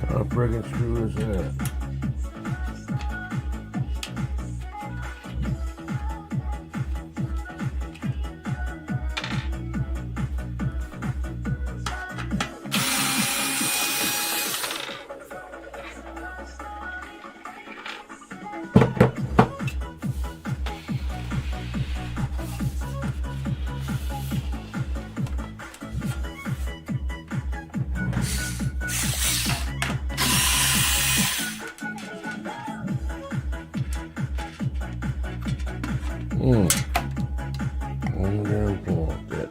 How friggin' screw is that? Only damn pull like that.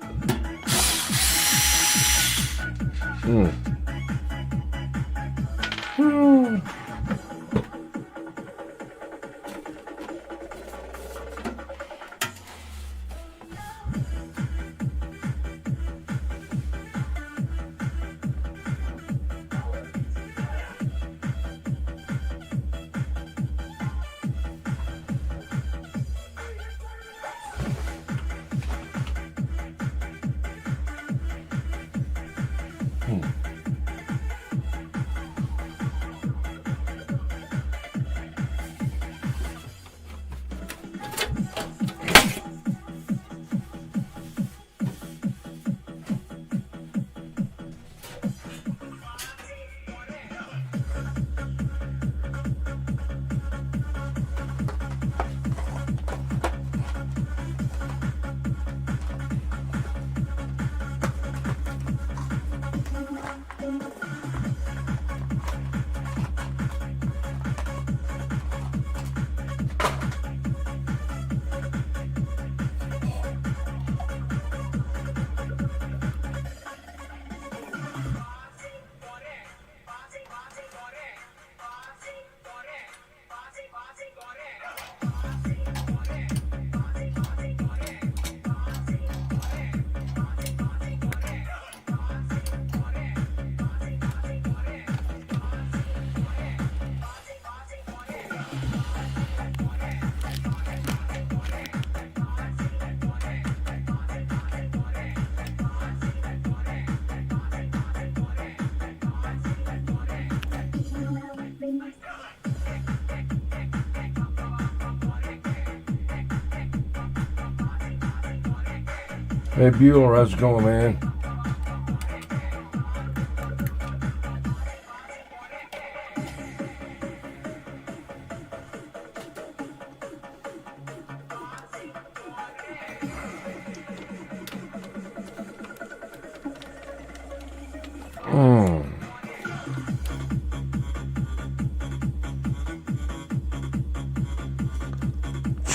Hey Bueller, how's it going, man?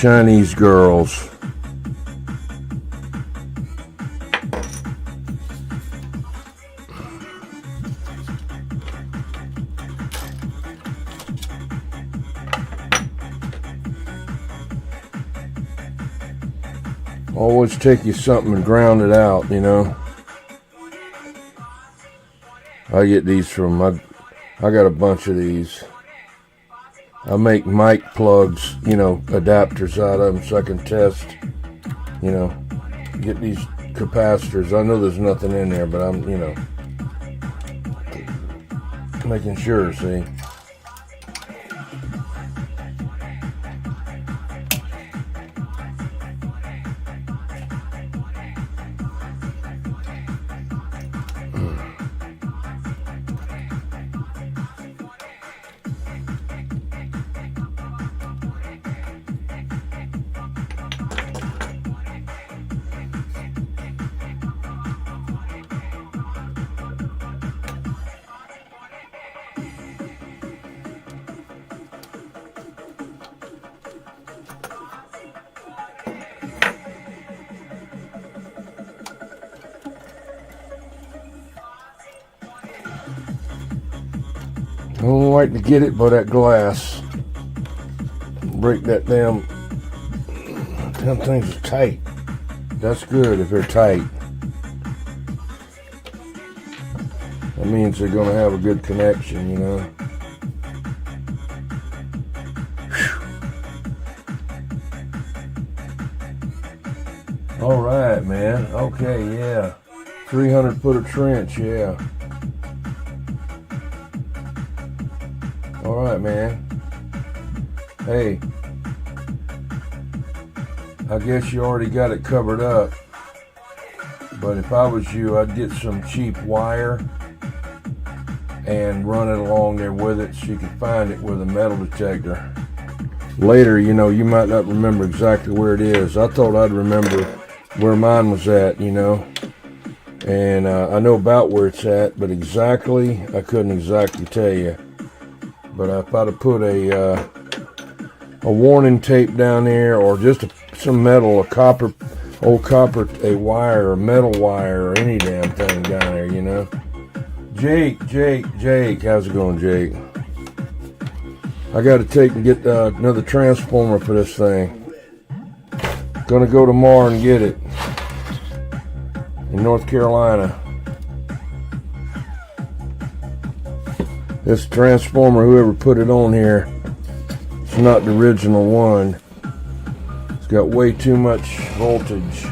Chinese girls. Always take you something and ground it out, you know. I get these from, I got a bunch of these. I make mic plugs, you know, adapters out of them so I can test, you know, get these capacitors. I know there's nothing in there, but I'm, you know, making sure, see. I don't like to get it by that glass. Break that damn things are tight. That's good if they're tight. That means they're gonna have a good connection, you know. All right, man. Okay, yeah. 300 foot of trench, yeah. All right, man. Hey, I guess you already got it covered up. But if I was you, I'd get some cheap wire and run it along there with it so you can find it with a metal detector. Later, you know, you might not remember exactly where it is. I thought I'd remember where mine was at, you know. And I know about where it's at, but exactly, I couldn't exactly tell you. But if I'd have put a warning tape down there, or just some metal, a copper, a wire, a metal wire, or any damn thing down there, you know. Jake, how's it going, Jake? I got to take and get another transformer for this thing. Gonna go tomorrow and get it in North Carolina. This transformer, whoever put it on here, it's not the original one. It's got way too much voltage.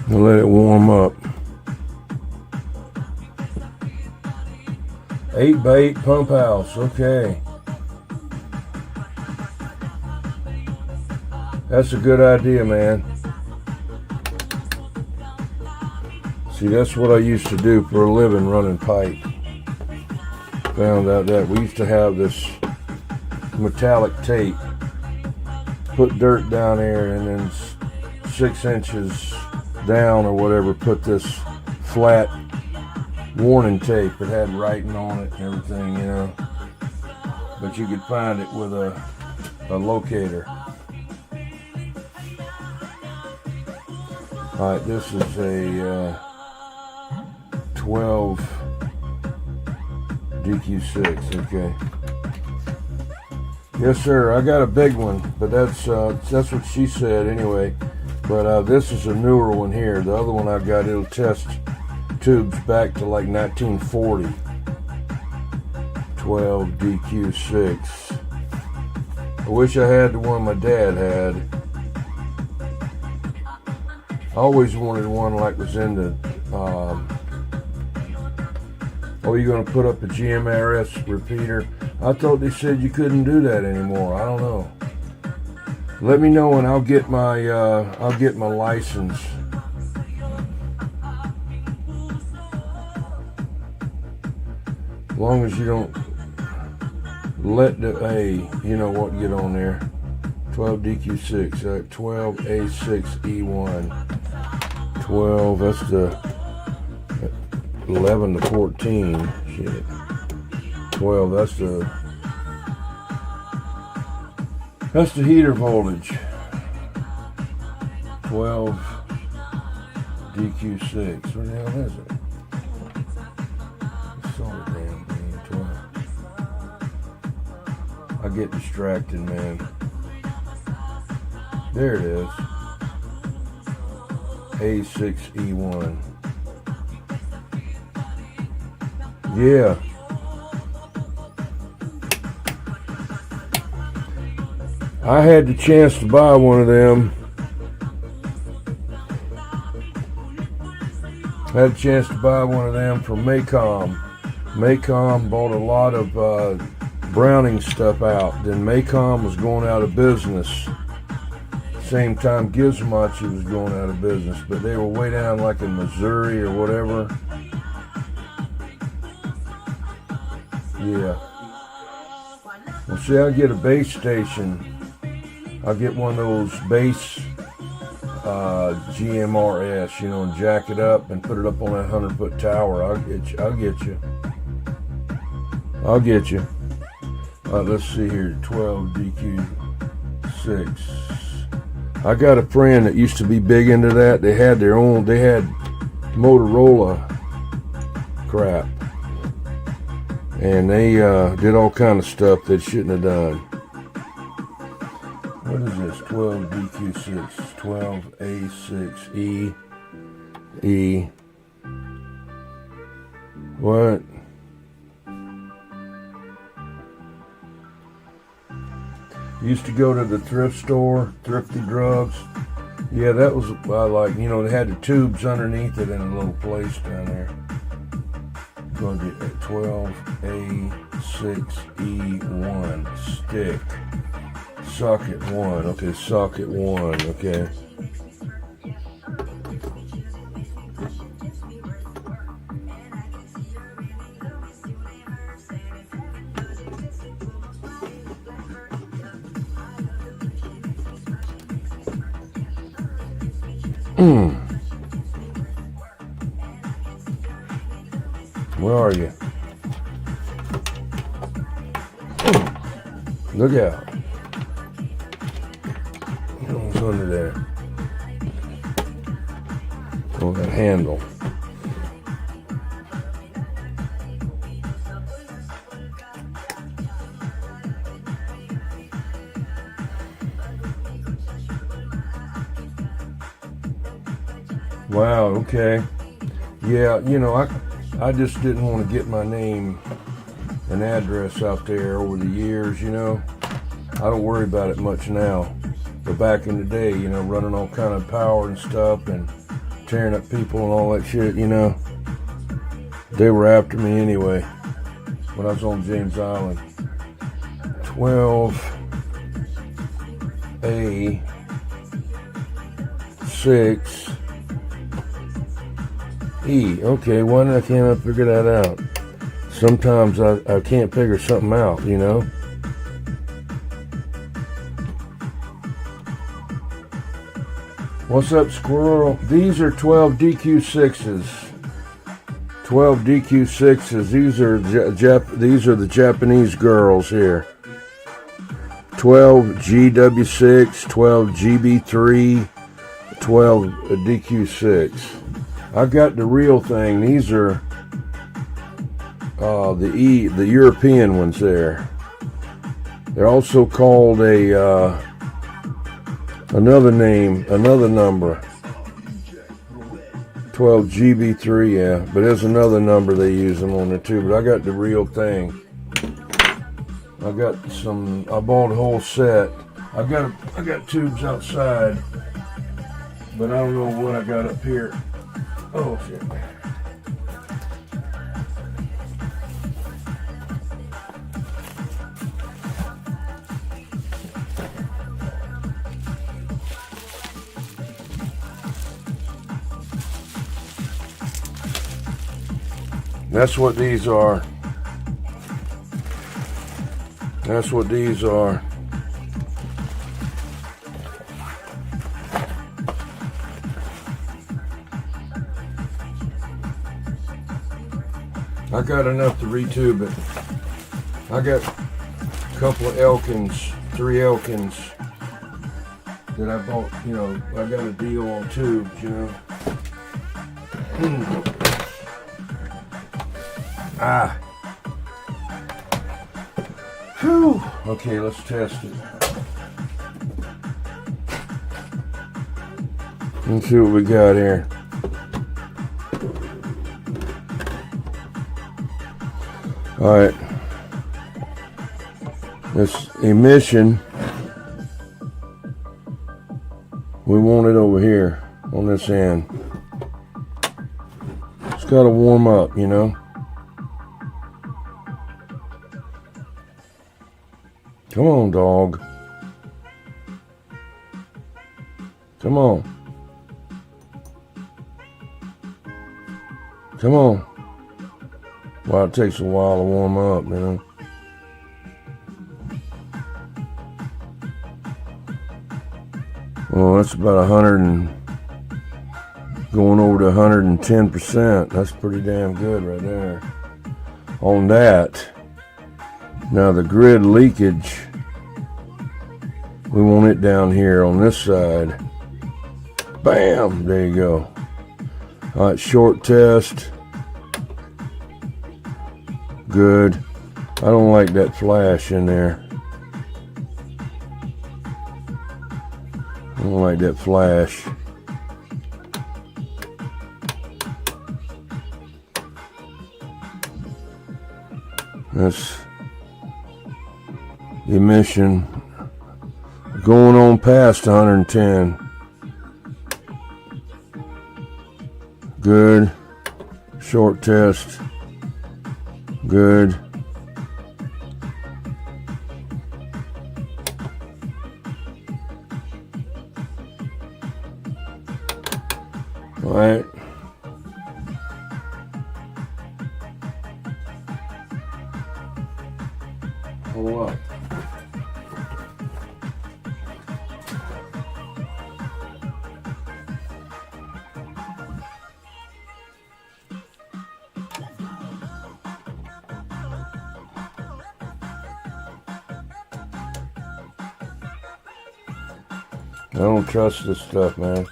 And let it warm up. 8x8 pump house, okay. That's a good idea, man. See, that's what I used to do for a living, running pipe. Found out that we used to have this metallic tape. Put dirt down there, and then 6 inches down or whatever, put this flat warning tape. It had writing on it and everything, you know. But you could find it with a locator. Alright, this is a 12 DQ6, okay. Yes, sir, I got a big one, but that's what she said anyway. But this is a newer one here. The other one I got, it'll test tubes back to like 1940. 12 DQ6. I wish I had the one my dad had. I always wanted one like was in the, oh, you're going to put up a GMRS repeater? I thought they said you couldn't do that anymore. I don't know. Let me know and I'll get my license. As long as you don't let the A, you know what, get on there. 12 DQ6, 12 A6E1. 12, that's the 11 to 14. Shit. 12, that's the heater voltage. 12 DQ6. What the hell is it? It's so damn thing. 12. I get distracted, man. There it is. A6E1. Yeah. I had the chance to buy one of them. Had a chance to buy one of them from Maycom. Maycom bought a lot of Browning stuff out. Then Maycom was going out of business. same time Gizmochi was going out of business, but they were way down like in Missouri or whatever. Yeah. Well, see, I'll get a base station. I'll get one of those base GMRS, you know, and jack it up and put it up on that 100-foot tower. I'll get you. Let's see here, 12 DQ6. I got a friend that used to be big into that. They had Motorola crap. And they did all kind of stuff they shouldn't have done. What is this? 12 DQ6, 12A6E, E. What? Used to go to the thrift store, Thrifty Drugs. Yeah, that was like, you know, they had the tubes underneath it in a little place down there. Going to get 12A6E1 stick. Socket 1. Okay, socket 1. Okay. Where are you? Look out. What's under there? Oh, that handle. Wow, okay. Yeah, you know, I just didn't want to get my name and address out there over the years, you know. I don't worry about it much now. But back in the day, you know, running all kind of power and stuff and tearing up people and all that shit, you know. They were after me anyway when I was on James Island. 12A6E. Okay, why can't I figure that out? Sometimes I can't figure something out, you know. What's up, squirrel? These are 12 DQ6s. 12 DQ6s. These are the Japanese girls here. 12 GW6, 12 GB3, 12 DQ6. I've got the real thing. These are the European ones there. They're also called another name, another number. 12 GB3, yeah. But there's another number they use them on there too. But I got the real thing. I bought a whole set. I got tubes outside. But I don't know what I got up here. Oh shit. That's what these are. That's what these are. I got enough to retube it. I got a couple of Elkins, 3 Elkins that I bought, you know, I got a deal on tubes, you know. Whew. Okay, let's test it. Let's see what we got here. All right. This emission, we want it over here on this end. It's got to warm up, you know. Come on, dog. Come on. Come on. Well, it takes a while to warm up, you know. Well, that's about 100 and going over to 110%. That's pretty damn good right there. On that, now the grid leakage, we want it down here on this side. Bam! There you go. All right, short test. Good. I don't like that flash in there. I don't like that flash. That's emission going on past 110. Good. Short test. Good. All right. Hold up. I don't trust this stuff, man.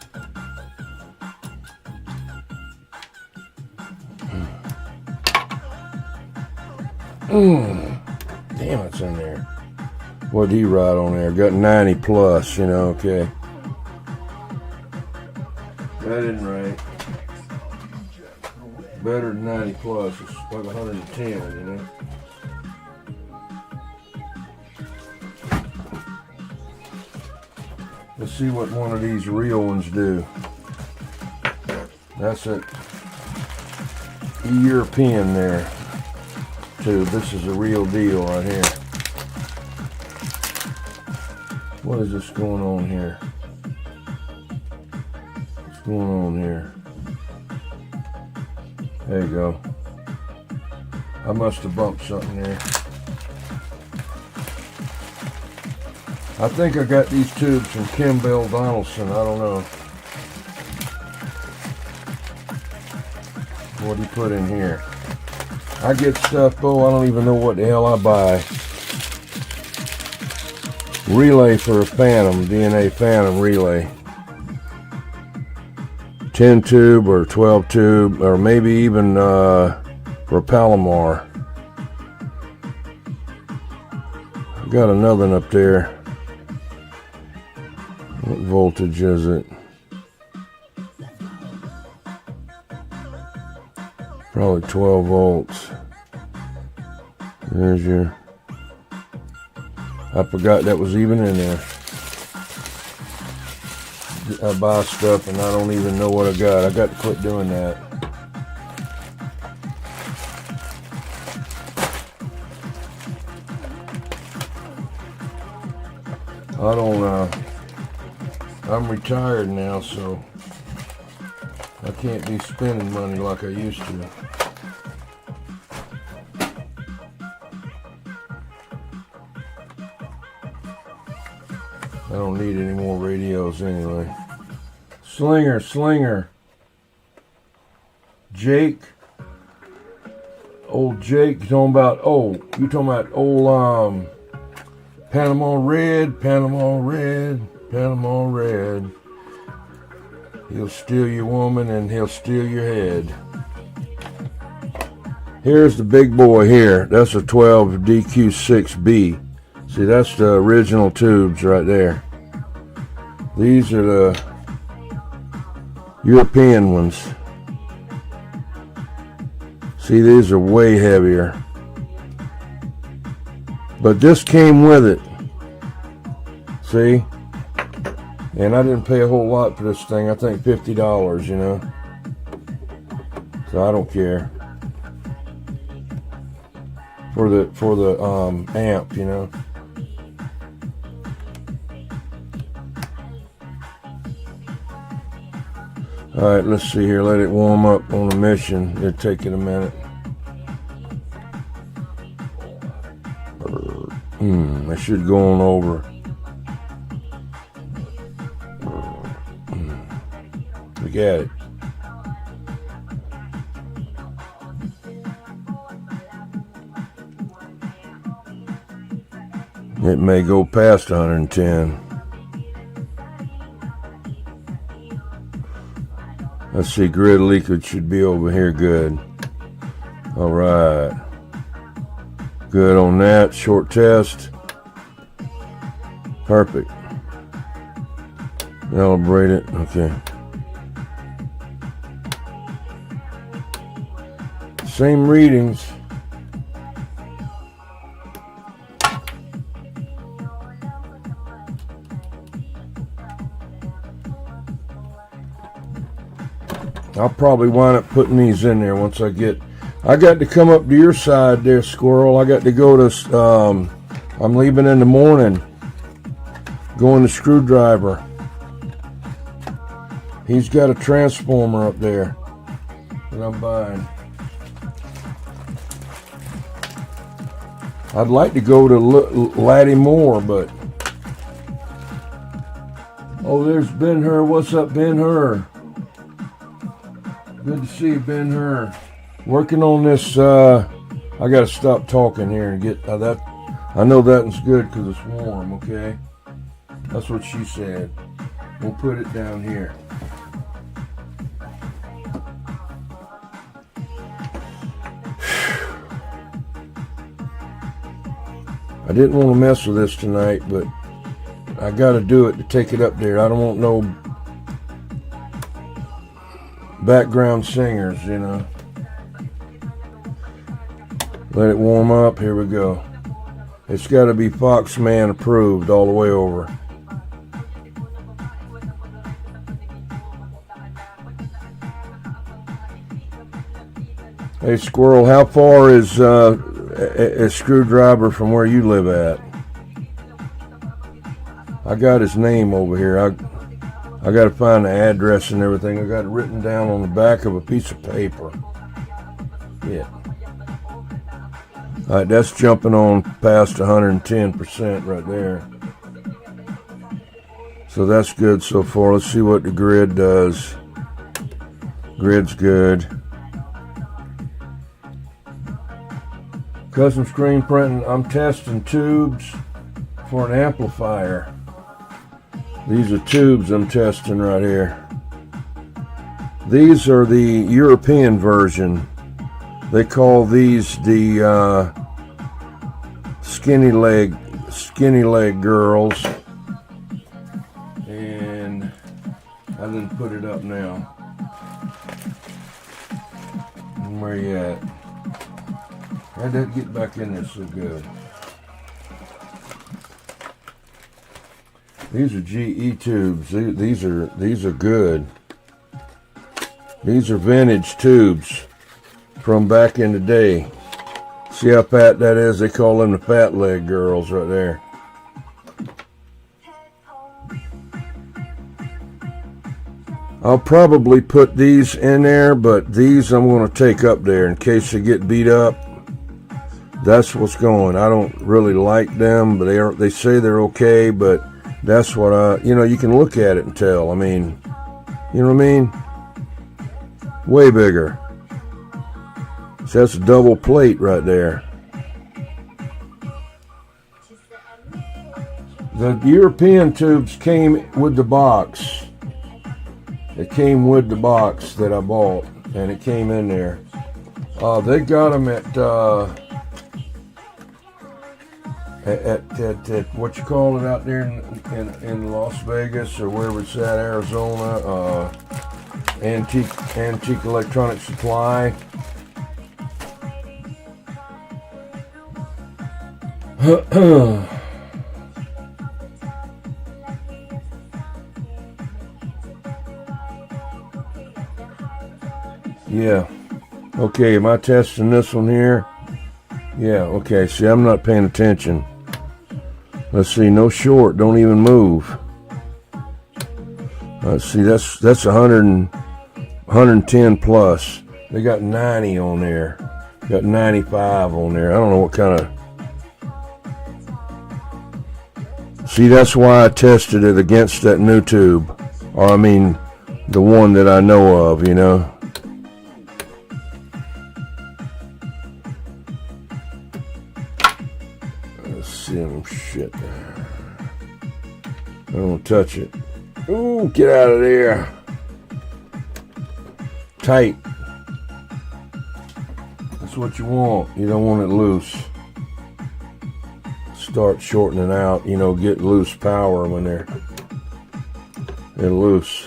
Damn, it's in there. What'd he write on there? Got 90 plus, you know, okay. That isn't right. Better than 90 plus. It's like 110, you know. Let's see what one of these real ones do. That's it. European there. Too. This is a real deal right here. What is this going on here? What's going on here? There you go. I must have bumped something there. I think I got these tubes from Kimball Donaldson. I don't know. What do you put in here? I get stuff, I don't even know what the hell I buy. Relay for a Phantom, DNA Phantom relay. 10 tube or 12 tube, or maybe even for Palomar. Got another one up there. What voltage is it? Probably 12 volts. There's your... I forgot that was even in there. I buy stuff and I don't even know what I got. I got to quit doing that. I don't, I'm retired now, so I can't be spending money like I used to. I don't need any more radios anyway. Slinger. Jake. Old Jake, you talking about old Panama Red. He'll steal your woman and he'll steal your head. Here's the big boy here. That's a 12 DQ6B. See, that's the original tubes right there. These are the European ones. See, these are way heavier. But this came with it. See? And I didn't pay a whole lot for this thing. I think $50, you know. So I don't care. For the amp, you know. Alright, let's see here. Let it warm up on the mission. It'll take it a minute. I should go on over. We got it. It may go past 110. Let's see, grid leakage should be over here good. All right. Good on that. Short test. Perfect. Calibrate it. Okay. Same readings. I'll probably wind up putting these in there once I got to come up to your side there, Squirrel. I got to go to, I'm leaving in the morning, going to Screwdriver. He's got a transformer up there that I'm buying. I'd like to go to Laddie Moore, but, oh, there's Ben-Hur. What's up, Ben-Hur? Good to see you, Ben-Hur. Working on this, I gotta stop talking here and get that. I know that one's good because it's warm, okay? That's what she said. We'll put it down here. I didn't want to mess with this tonight, but I gotta do it to take it up there. I don't want no background singers, you know. Let it warm up. Here we go. It's got to be Foxman approved all the way over. Hey, Squirrel, how far is a Screwdriver from where you live at? I got his name over here. I got to find the address and everything. I got it written down on the back of a piece of paper. Yeah. All right, that's jumping on past 110% right there. So that's good so far. Let's see what the grid does. Grid's good. Custom screen printing. I'm testing tubes for an amplifier. These are tubes I'm testing right here. These are the European version. They call these the skinny leg girls. And I didn't put it up now. Where you at? How'd that get back in there so good? These are GE tubes. These are good. These are vintage tubes from back in the day. See how fat that is? They call them the fat leg girls right there. I'll probably put these in there, but these I'm going to take up there in case they get beat up. That's what's going. I don't really like them, but they say they're okay, but that's what you can look at it and tell. I mean, you know what I mean? Way bigger. So that's a double plate right there. The European tubes came with the box. It came with the box that I bought, and it came in there. They got them at what you call it out there in Las Vegas or wherever it's at, Arizona, Antique Electronic Supply. Yeah. Okay, am I testing this one here? Yeah, okay. See, I'm not paying attention. Let's see, no short, don't even move. Let's see, that's 100 and 110 plus. They got 90 on there. Got 95 on there. I don't know what kind of... See, that's why I tested it against that new tube. Or I mean, the one that I know of, you know. Let's see them shit. I don't touch it. Ooh, get out of there. Tight. That's what you want. You don't want it loose. Start shortening out, you know, get loose power when they're loose.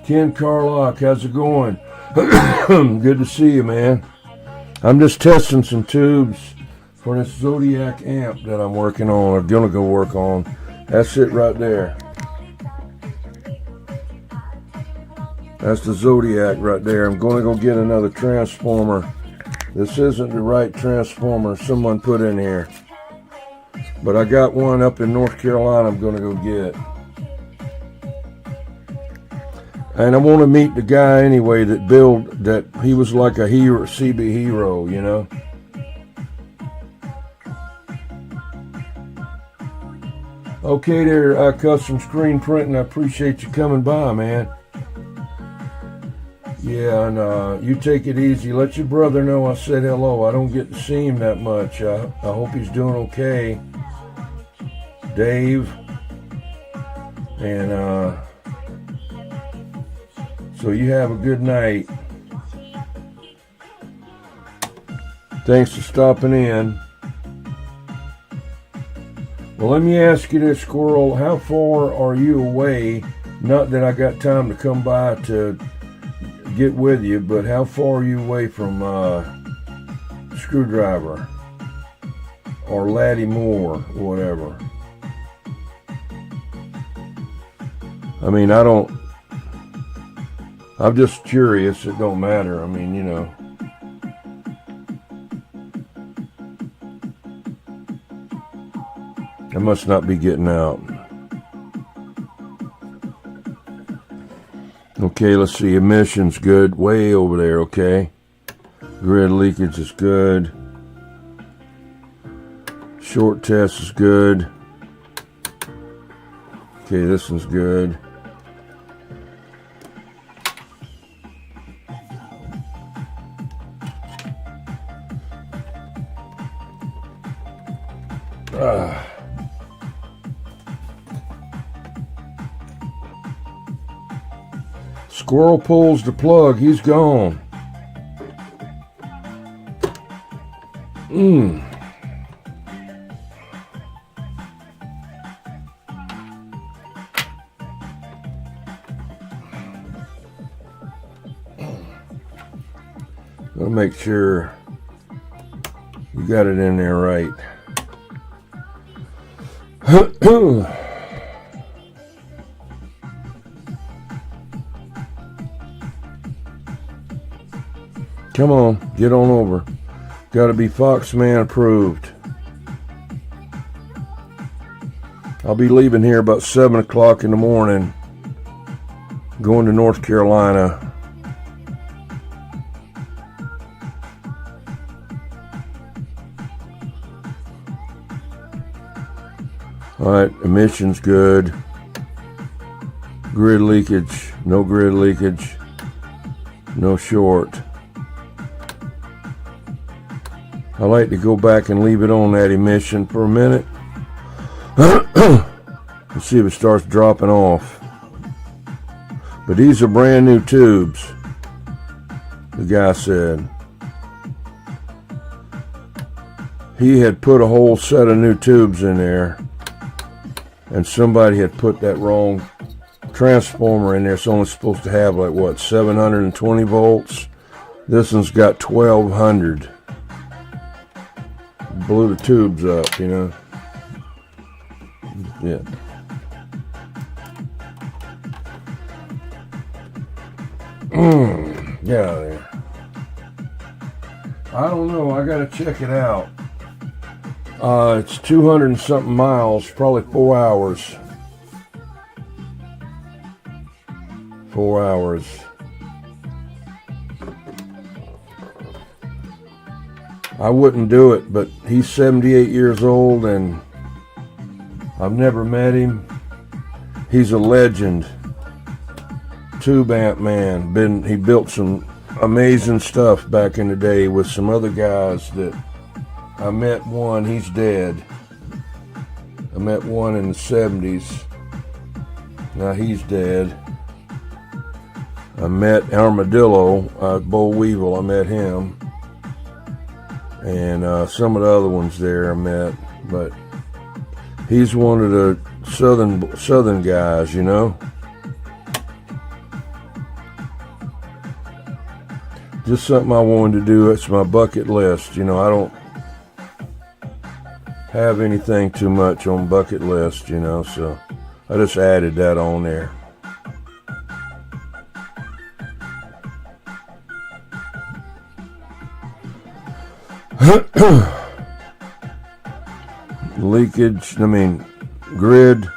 Ken Carlock, how's it going? Good to see you, man. I'm just testing some tubes for this Zodiac amp that I'm working on, or gonna go work on. That's it right there. That's the Zodiac right there. I'm gonna go get another transformer. This isn't the right transformer someone put in here, but I got one up in North Carolina I'm gonna go get. And I want to meet the guy anyway that he was like a hero, CB hero, you know. Okay there, Custom Screen Printing, I appreciate you coming by, man. Yeah, and you take it easy. Let your brother know I said hello. I don't get to see him that much. I hope he's doing okay. Dave. And so you have a good night. Thanks for stopping in. Well, let me ask you this, Squirrel. How far are you away? Not that I got time to come by to get with you, but how far are you away from Screwdriver or Laddie Moore or whatever? I mean, I'm just curious. It don't matter. I mean, you know. I must not be getting out. Okay, let's see. Emissions good. Way over there, okay. Grid leakage is good. Short test is good. Okay, this one's good. Squirrel pulls the plug. He's gone. I'll make sure you got it in there right. Come on, get on over. Got to be Foxman approved. I'll be leaving here about 7 o'clock in the morning, going to North Carolina. All right, emissions good. Grid leakage, no grid leakage, no short. I like to go back and leave it on that emission for a minute. Let's see if it starts dropping off. But these are brand new tubes, the guy said. He had put a whole set of new tubes in there, and somebody had put that wrong transformer in there. It's only supposed to have like what, 720 volts. This one's got 1200. Blew the tubes up, you know. Yeah. Get out of there. I don't know. I gotta check it out. It's 200 and something miles, probably 4 hours. 4 hours. I wouldn't do it, but he's 78 years old and I've never met him. He's a legend. Tube amp man. He built some amazing stuff back in the day with some other guys that I met one, he's dead. I met one in the 70s. Now he's dead. I met Armadillo, Bo Weevil, I met him. And some of the other ones there I met, but he's one of the southern guys, you know. Just something I wanted to do. It's my bucket list, you know. I don't have anything too much on bucket list, you know, so I just added that on there. Leakage, grid,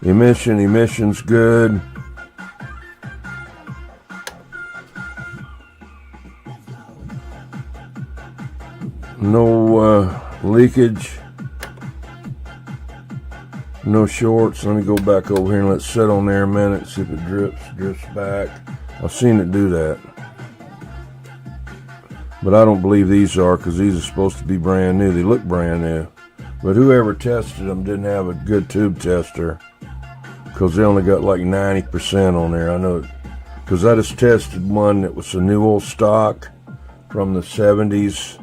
emissions good. No leakage, no shorts. Let me go back over here and let it sit on there a minute, see if it drifts back. I've seen it do that. But I don't believe these are, because these are supposed to be brand new. They look brand new. But whoever tested them didn't have a good tube tester, because they only got like 90% on there. I know, because I just tested one that was a new old stock from the 70s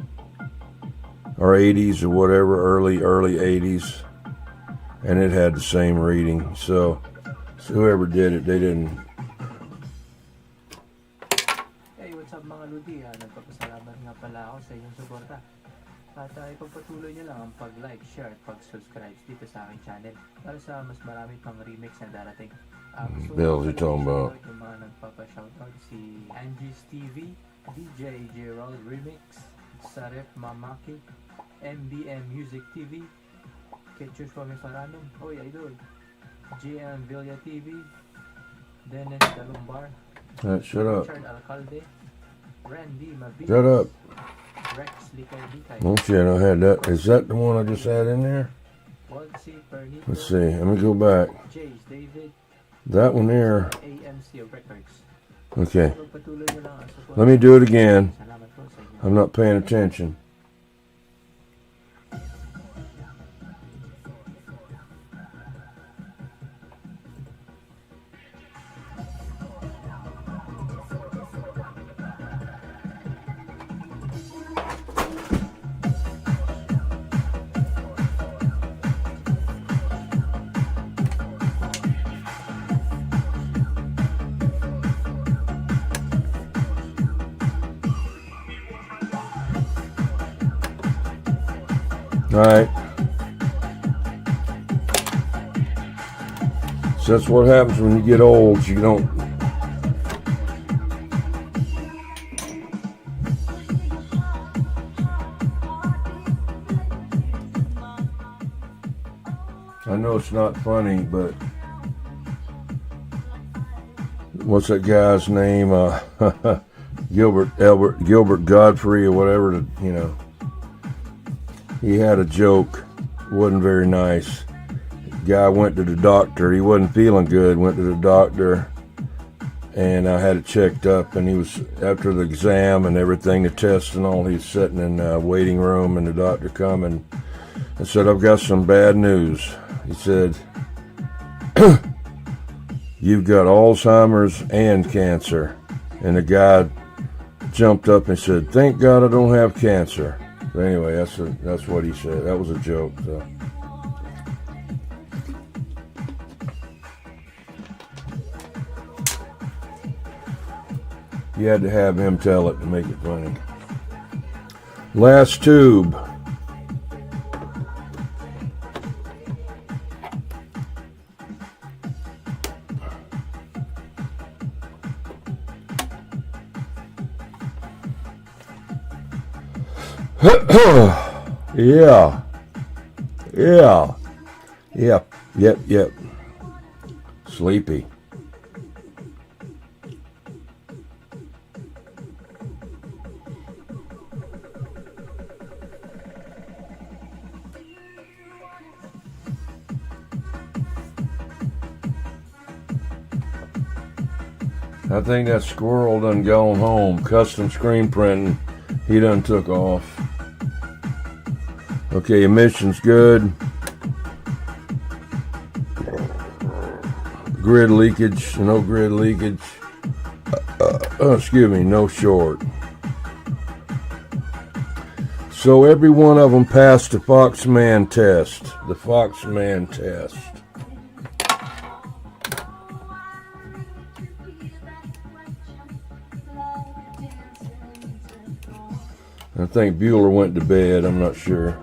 or 80s or whatever, early 80s, and it had the same reading. So whoever did it, they didn't. Mga Ludi, nagpapasalamat nga pala ako sa inyong suporta. At ipagpatuloy nyo lang ang pag-like, share at pag-subscribe dito sa aking channel para sa mas marami pang remix na darating. Bill, you talking about? Yung mga nagpapashoutout, si Angie's TV, DJ Gerald Remix, Sarep Mamaki, MBM Music TV, Ketchus Wami Faranong, Oy Idol, GM Villa TV, Dennis Dalumbar, Shut up. Richard Alcalde, Randy Mabis, Shut up. Rex Likay. Oh shit, I had that. Is that the one I just had in there? Let's see. Let me go back. Jace David. That one there. AMC Records. Okay. Let me do it again. I'm not paying attention. Alright. So that's what happens when you get old. You don't. I know it's not funny, but what's that guy's name? Gilbert Godfrey or whatever, you know. He had a joke, wasn't very nice. Guy went to the doctor, he wasn't feeling good, went to the doctor, and I had it checked up, and he was, after the exam and everything, the tests and all, he's sitting in the waiting room, and the doctor come and said, I've got some bad news. He said, you've got Alzheimer's and cancer. And the guy jumped up and said, thank God I don't have cancer. But anyway, that's what he said. That was a joke. So. You had to have him tell it to make it funny. Last tube. Yep. Sleepy. I think that squirrel done gone home. Custom screen printing. He done took off. Okay, emissions good. Grid leakage. No grid leakage. Excuse me, no short. So every one of them passed the Foxman test. The Foxman test. I think Bueller went to bed, I'm not sure.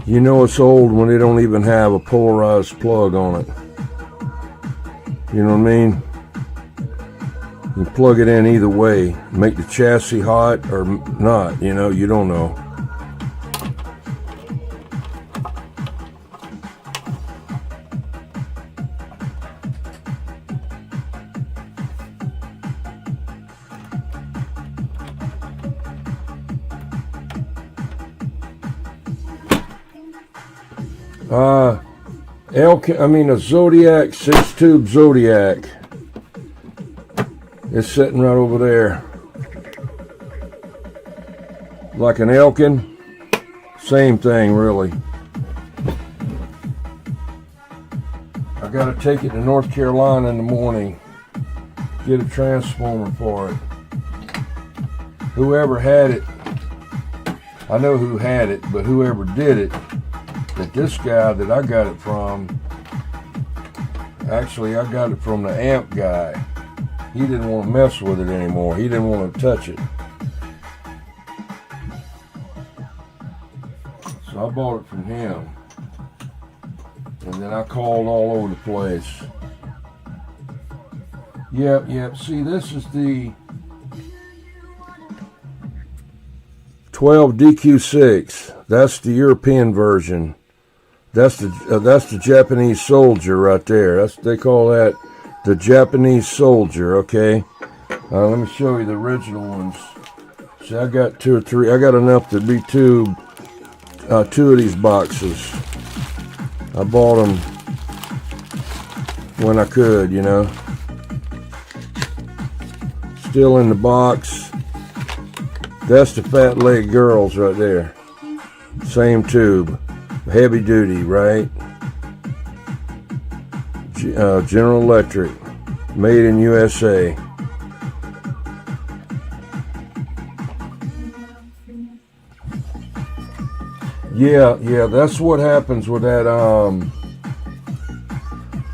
You know it's old when they don't even have a polarized plug on it. You know what I mean? You plug it in either way. Make the chassis hot or not, you know, you don't know. A Zodiac, 6-tube Zodiac. It's sitting right over there. Like an Elkin, same thing really. I gotta take it to North Carolina in the morning, get a transformer for it. Whoever had it, I know who had it, but whoever did it, that this guy that I got it from, actually I got it from the amp guy. He didn't want to mess with it anymore. He didn't want to touch it. So I bought it from him. And then I called all over the place. Yep. See, this is the 12 DQ6. That's the European version. That's the Japanese Soldier right there. They call that the Japanese Soldier. Okay. Let me show you the original ones. See, I got 2 or 3. I got enough to be two of these boxes. I bought them when I could, you know. Still in the box. That's the Fat Leg Girls right there. Same tube. Heavy duty, right? General Electric. Made in USA. Yeah, that's what happens with that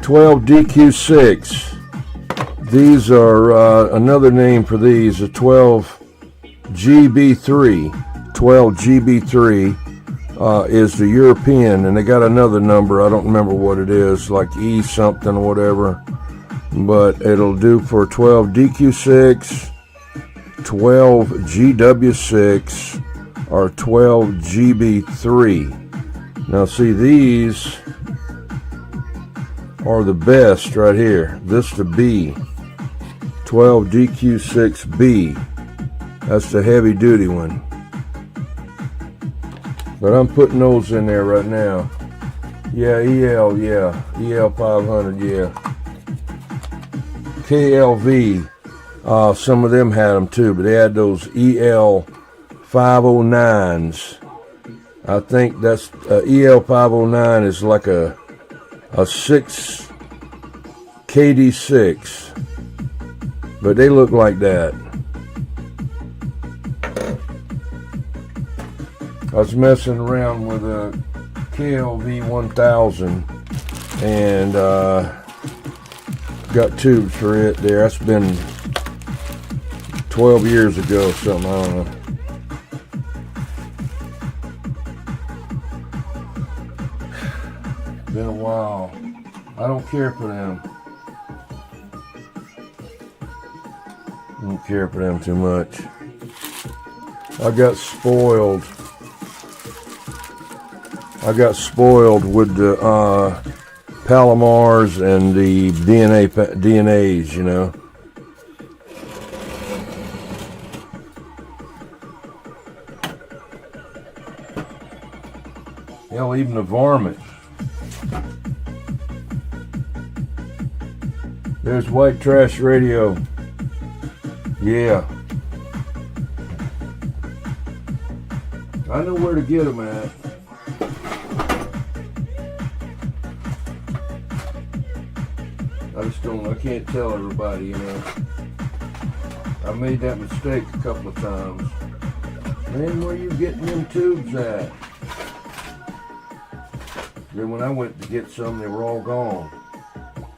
12 DQ6. These are another name for these, a 12 GB3. 12 GB3 is the European, and they got another number, I don't remember what it is, like E something or whatever, but it'll do for 12 DQ6, 12 GW6, or 12 GB3. Now see, these are the best right here. This is the B, 12 DQ6B. That's the heavy duty one. But I'm putting those in there right now. Yeah, EL 500, yeah. KLV, some of them had them too, but they had those EL 509s. I think that's EL 509 is like a 6 KD6, but they look like that. I was messing around with a KLV 1000 and got tubes for it there. That's been 12 years ago, something, I don't know. while. I don't care for them. I don't care for them too much. I got spoiled. With the Palomars and the DNAs, you know. Hell, even the varmint. There's white trash radio. Yeah. I know where to get them at. I can't tell everybody, you know. I made that mistake a couple of times. Man, where you getting them tubes at? Then when I went to get some, they were all gone.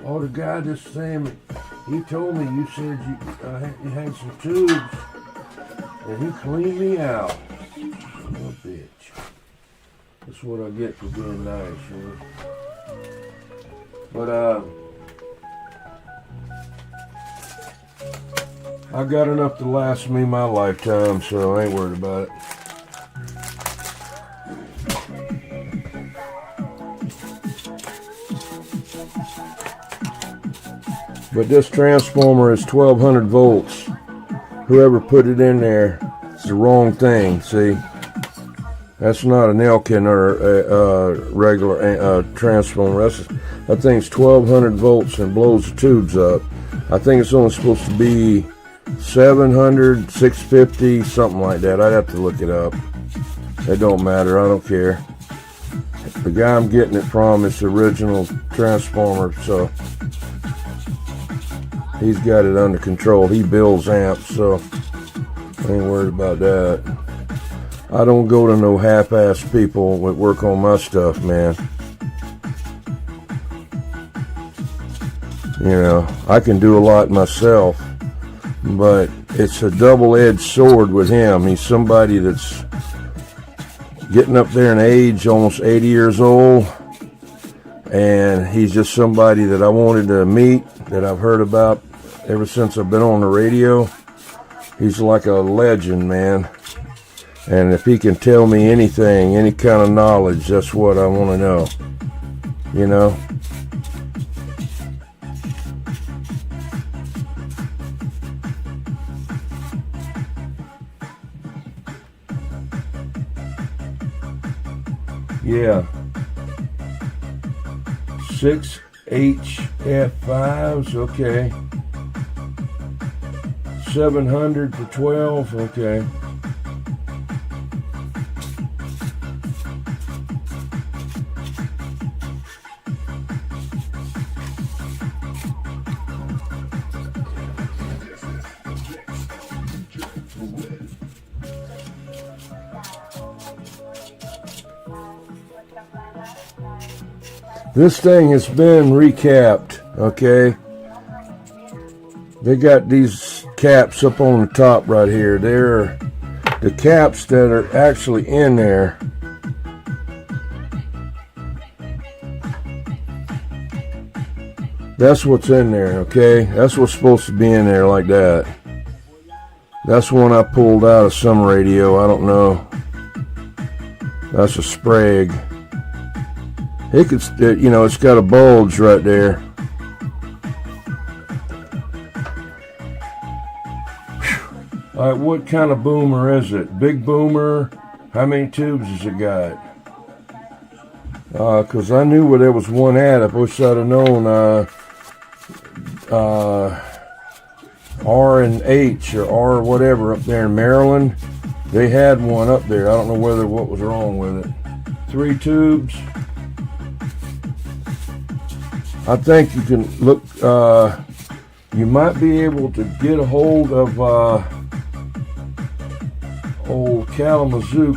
Oh, the guy just saying, he told me you said you had some tubes, and he cleaned me out. Oh, bitch. That's what I get for being nice, you know. But, I got enough to last me my lifetime, so I ain't worried about it. But this transformer is 1200 volts. Whoever put it in there, it's the wrong thing, see? That's not an Elkin or a regular transformer. That thing's 1200 volts and blows the tubes up. I think it's only supposed to be 700, 650, something like that. I'd have to look it up. It don't matter. I don't care. The guy I'm getting it from is the original transformer, so he's got it under control. He builds amps, so I ain't worried about that. I don't go to no half-ass people that work on my stuff, man. You know, I can do a lot myself, but it's a double-edged sword with him. He's somebody that's getting up there in age, almost 80 years old, and he's just somebody that I wanted to meet, that I've heard about ever since I've been on the radio. He's like a legend, man. And if he can tell me anything, any kind of knowledge, that's what I want to know. You know? Yeah. 6 HF5s, okay. 700 for 12, okay. This thing has been recapped, okay? They got these caps up on the top right here. They're the caps that are actually in there. That's what's in there, okay? That's what's supposed to be in there like that. That's one I pulled out of some radio, I don't know. That's a Sprague. It could, you know, it's got a bulge right there. Whew. All right, what kind of boomer is it? Big boomer? How many tubes has it got? Because I knew where there was one at. I wish I'd have known R and H or R whatever up there in Maryland. They had one up there. I don't know what was wrong with it. 3 tubes. I think you can look, you might be able to get a hold of old Kalamazoo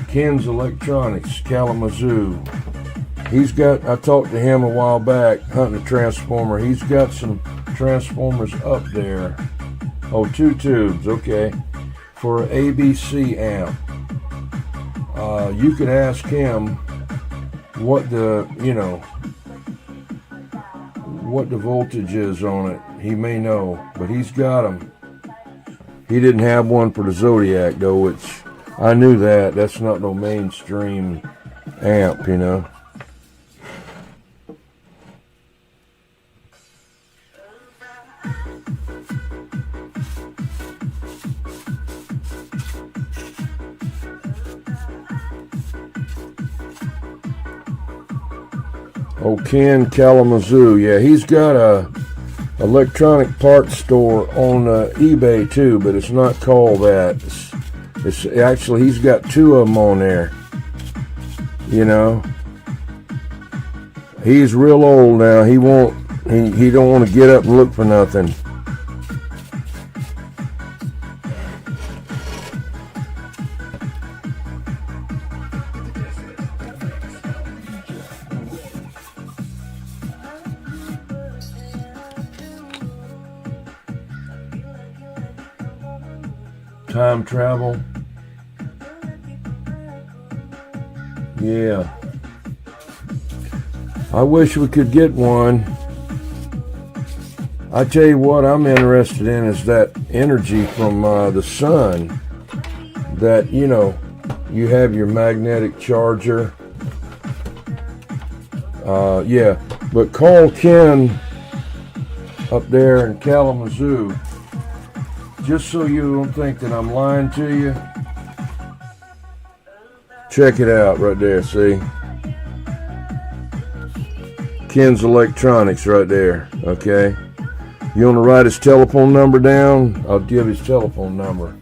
Ken's Electronics, Kalamazoo. He's got, I talked to him a while back, hunting a transformer. He's got some transformers up there. Oh, 2 tubes, okay, for an ABC amp. You could ask him what the, what the voltage is on it. He may know, but he's got them. He didn't have one for the Zodiac though, which I knew that. That's not no mainstream amp, Oh, Ken Kalamazoo. Yeah, he's got a electronic parts store on eBay too, but it's not called that. It's actually, he's got two of them on there. He's real old now. He don't want to get up and look for nothing. Time travel. Yeah. I wish we could get one. I tell you what I'm interested in is that energy from the sun. That, you have your magnetic charger. Yeah. But call Ken up there in Kalamazoo. Just so you don't think that I'm lying to you. Check it out right there, see? Ken's Electronics right there, okay? You want to write his telephone number down? I'll give his telephone number.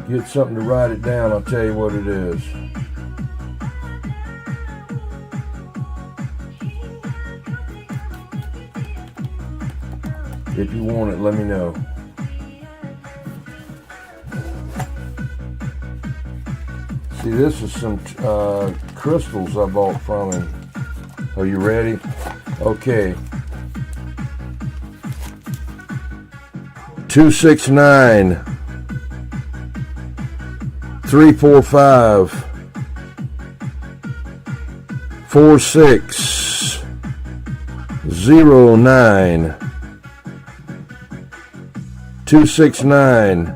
Get something to write it down, I'll tell you what it is. If you want it, let me know. See, this is some crystals I bought from him. Are you ready? Okay. 269 345 4609 269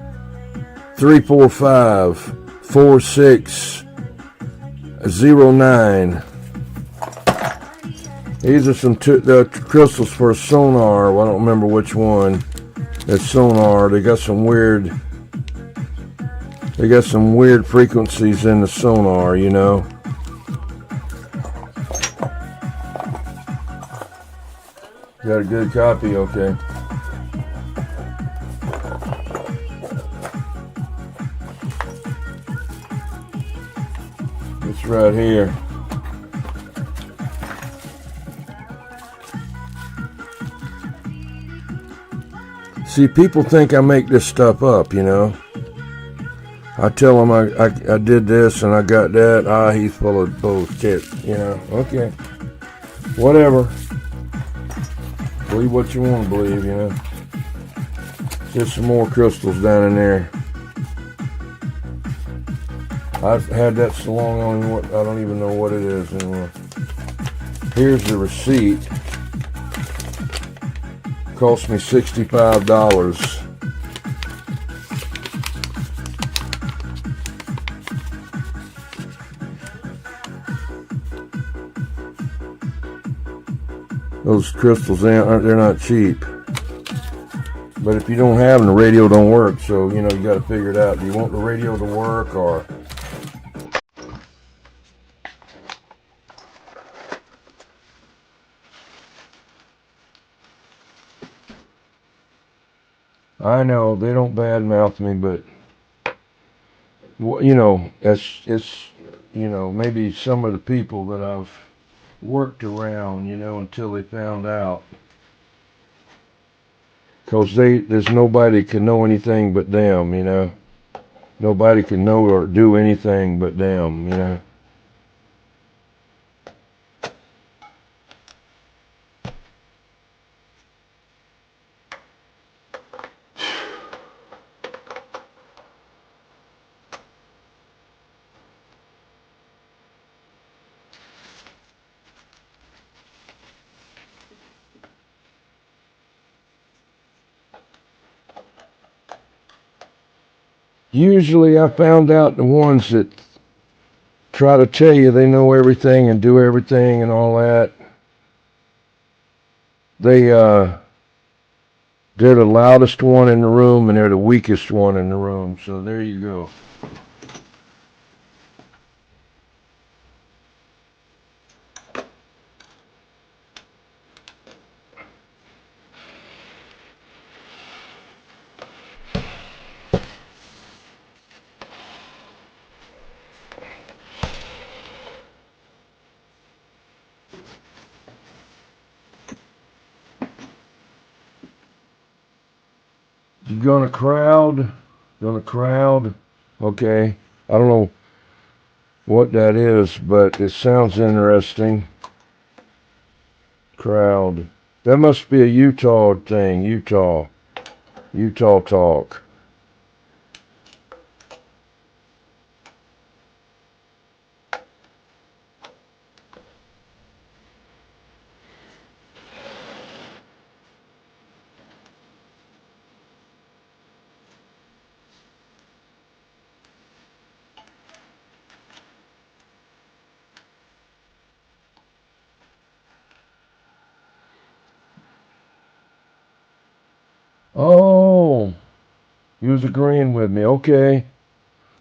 345 4609. These are some crystals for a sonar. Well, I don't remember which one. It's sonar. They got some weird frequencies in the sonar, Got a good copy, okay. It's right here. See, people think I make this stuff up, I tell them I did this and I got that. He's full of bullshit, Okay. Whatever. Believe what you want to believe, There's some more crystals down in there. I've had that so long, I don't even know what it is anymore. Here's the receipt. Cost me $65. Those crystals, they're not cheap. But if you don't have them, the radio don't work. So, you got to figure it out. Do you want the radio to work or... I know they don't badmouth me, but it's maybe some of the people that I've worked around, until they found out, because there's nobody can know anything but them, nobody can know or do anything but them, usually I found out the ones that try to tell you they know everything and do everything and all that, they're the loudest one in the room and they're the weakest one in the room. So there you go. You gonna crowd? Gonna crowd? Okay. I don't know what that is, but it sounds interesting. Crowd. That must be a Utah thing. Utah talk. Oh, you was agreeing with me. Okay.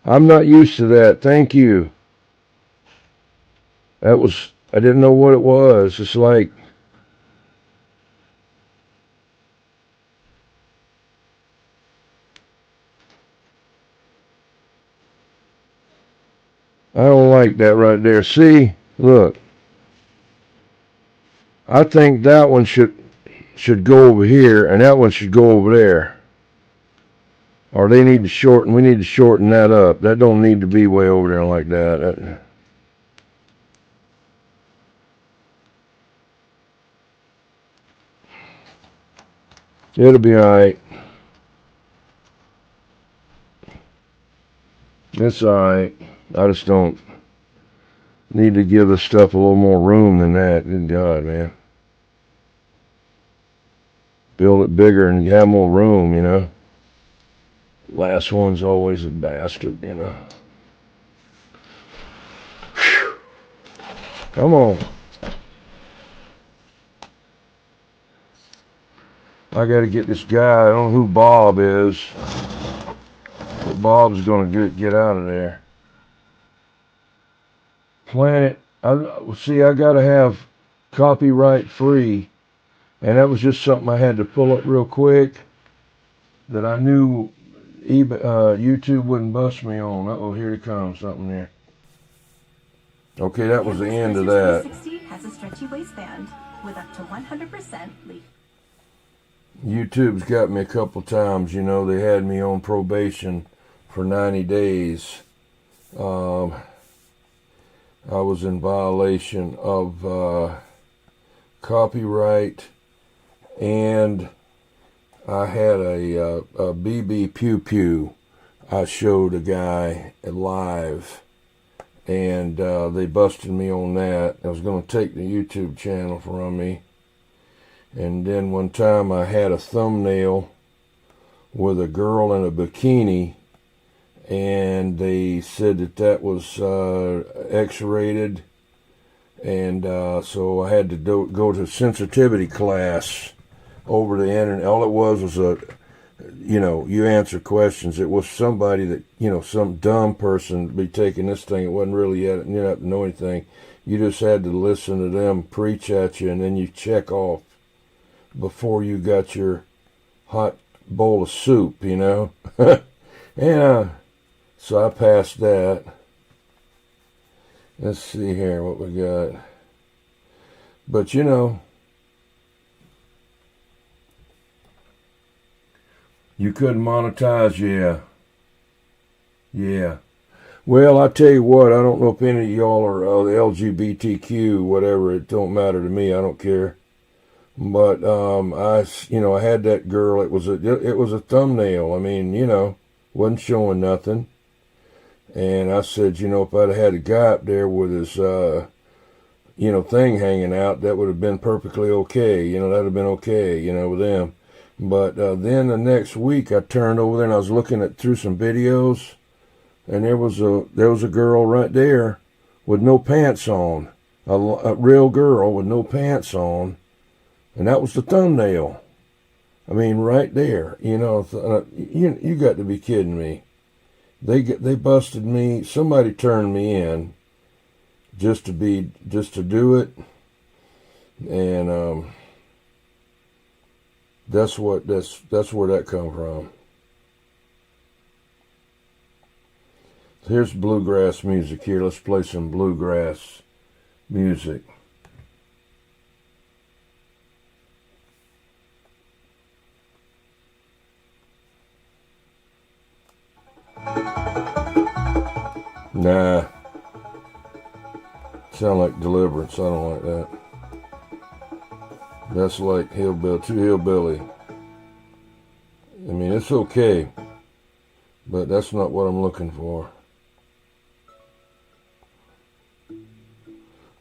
I'm not used to that. Thank you. I didn't know what it was. It's like, I don't like that right there. See? Look. I think that one should go over here and that one should go over there. Or we need to shorten that up. That don't need to be way over there like that. It'll be alright. It's alright. I just don't need to give the stuff a little more room than that. Good God, man. Build it bigger and have more room, you know. Last one's always a bastard, you know. Whew. Come on. I gotta get this guy. I don't know who Bob is. But Bob's gonna get out of there. Planet. I gotta have copyright free. And that was just something I had to pull up real quick that I knew YouTube wouldn't bust me on. Uh-oh, here it comes, something there. Okay, that was the end of that. 360 has a stretchy waistband with up to 100% leaf. YouTube's got me a couple times, you know. They had me on probation for 90 days. I was in violation of copyright, and I had a BB Pew Pew. I showed a guy live, and they busted me on that. I was going to take the YouTube channel from me. And then one time I had a thumbnail with a girl in a bikini, and they said that was X-rated, and so I had to go to sensitivity class over the internet. All it was you answer questions. It was somebody that, some dumb person be taking this thing. It wasn't really, you didn't have to know anything. You just had to listen to them preach at you, and then you check off before you got your hot bowl of soup, you know. And so I passed that. Let's see here what we got. But you couldn't monetize, yeah. Well, I tell you what, I don't know if any of y'all are the LGBTQ, whatever. It don't matter to me. I don't care. But I had that girl. It was a thumbnail. I mean, wasn't showing nothing. And I said, if I'd have had a guy up there with his thing hanging out, that would have been perfectly okay. That'd have been okay, with them. But then the next week I turned over there and I was looking through some videos, and there was a girl right there with no pants on, a real girl with no pants on, and that was the thumbnail. I mean, right there, you got to be kidding me. They busted me. Somebody turned me in just to do it, and that's where that come from. Here's bluegrass music here. Let's play some bluegrass music. Nah. Sound like Deliverance. I don't like that. That's like too hillbilly. I mean, it's okay, but that's not what I'm looking for.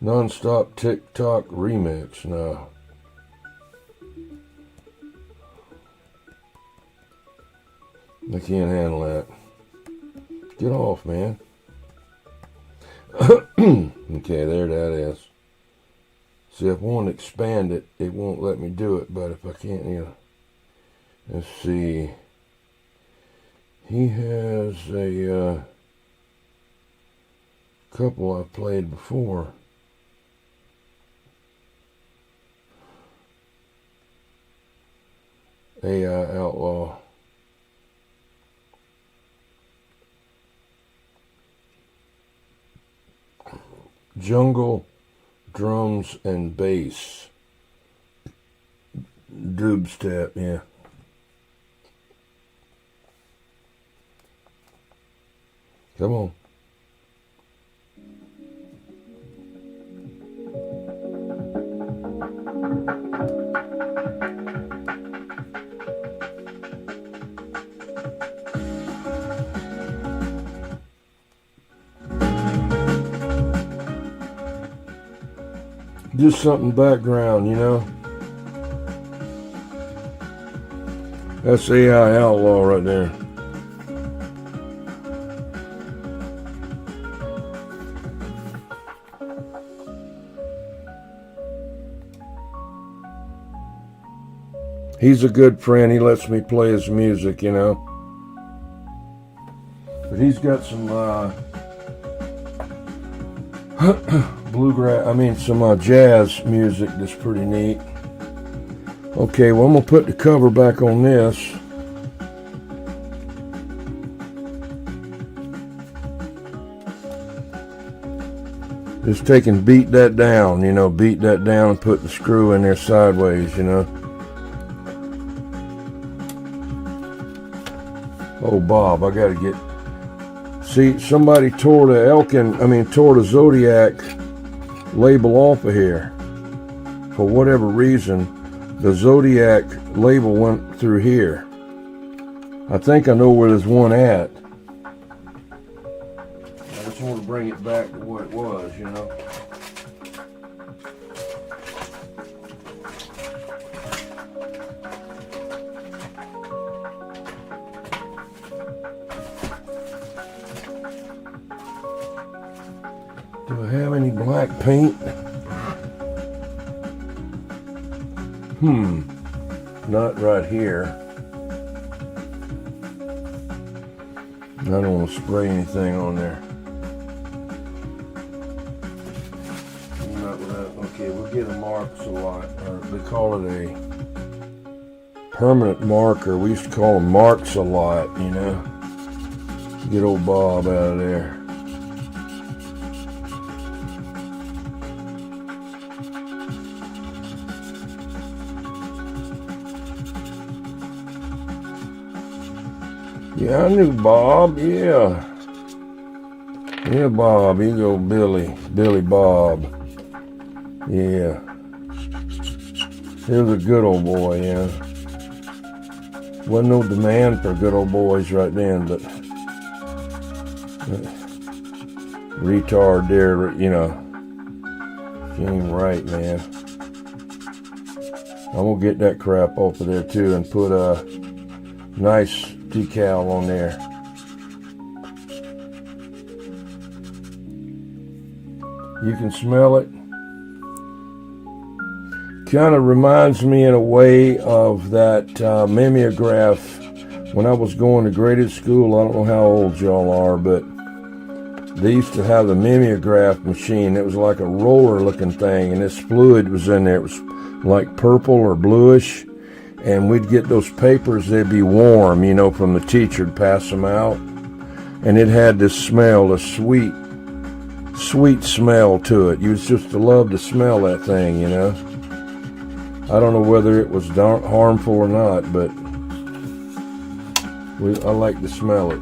Non-stop TikTok remix. No. I can't handle that. Get off, man. Okay, there that is. See, if I want to expand it, it won't let me do it, but if I can't, let's see. He has a couple I've played before. AI Outlaw. Jungle drums and bass. Dubstep, yeah. Come on. Just something background, That's AI Outlaw right there. He's a good friend. He lets me play his music, But he's got some some jazz music that's pretty neat. Okay, well, I'm going to put the cover back on this. Just beat that down and put the screw in there sideways, Oh, Bob, I got to see, somebody tore the Zodiac label off of here. For whatever reason, the Zodiac label went through here. I think I know where there's one at. I just want to bring it back to what it was, Do I have any black paint? Not right here. I don't want to spray anything on there. Not without, okay, we'll get a Marks-a-Lot, or they call it a permanent marker. We used to call them Marks-a-Lot, Get old Bob out of there. Yeah, I knew Bob, yeah. Yeah, Bob, you go Billy Bob. Yeah. He was a good old boy, yeah. Wasn't no demand for good old boys right then, but retard there, she ain't right, man. I'm gonna get that crap off of there too and put a nice decal on there. You can smell it. Kind of reminds me in a way of that mimeograph when I was going to graded school. I don't know how old y'all are, but they used to have the mimeograph machine. It was like a roller looking thing, and this fluid was in there. It was like purple or bluish, and we'd get those papers. They'd be warm, you know, from the teacher to pass them out, and it had this smell, a sweet smell to it. You was just to love to smell that thing, you know. I don't know whether it was harmful or not, but I like to smell it.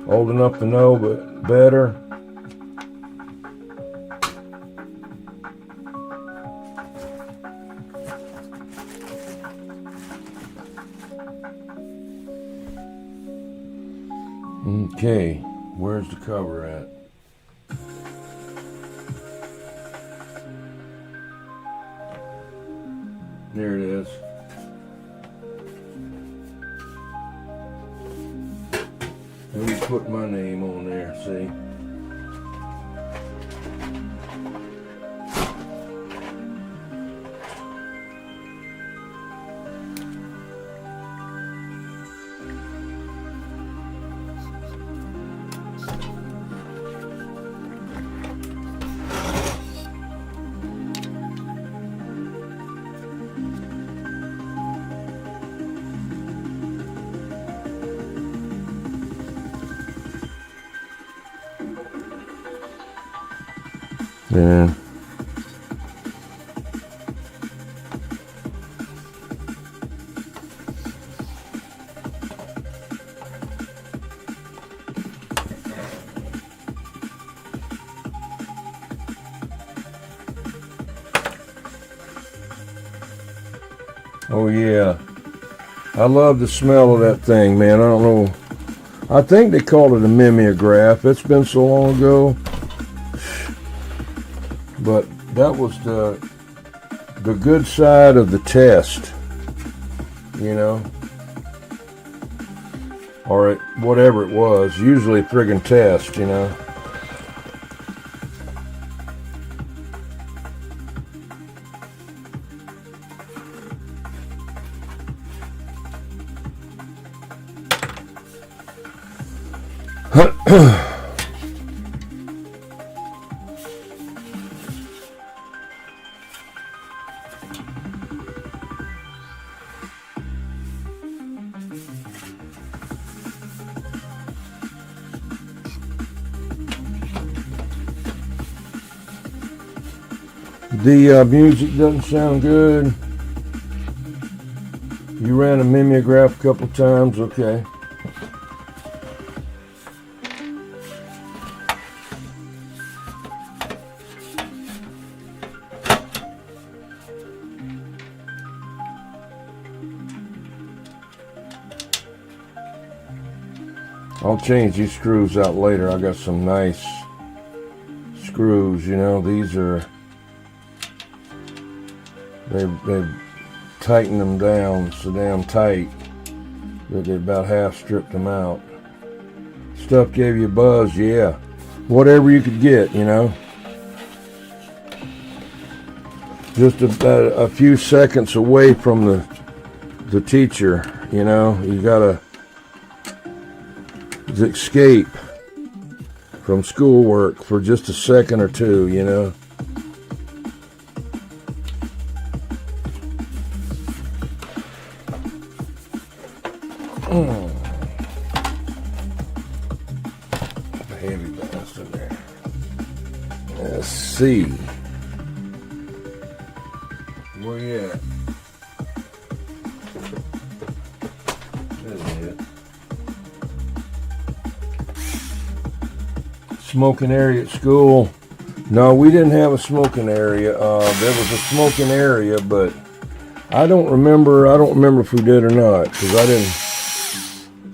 Old enough to know, but better. Okay, where's the cover at? There it is. Let me put my name on there, see? Yeah. Oh yeah. I love the smell of that thing, man. I don't know. I think they called it a mimeograph. It's been so long ago. But that was the good side of the test, you know, or whatever it was, usually a friggin' test, you know. The music doesn't sound good. You ran a mimeograph a couple times, okay. I'll change these screws out later. I got some nice screws, you know. These are, they've tightened them down so damn tight that they about half stripped them out. Stuff gave you a buzz, yeah. Whatever you could get, you know. Just a few seconds away from the teacher, you know. You gotta escape from schoolwork for just a second or two, you know. The heavy bastard there. Let's see. Where you at? That's it. Smoking area at school. No, we didn't have a smoking area. There was a smoking area, but I don't remember if we did or not, because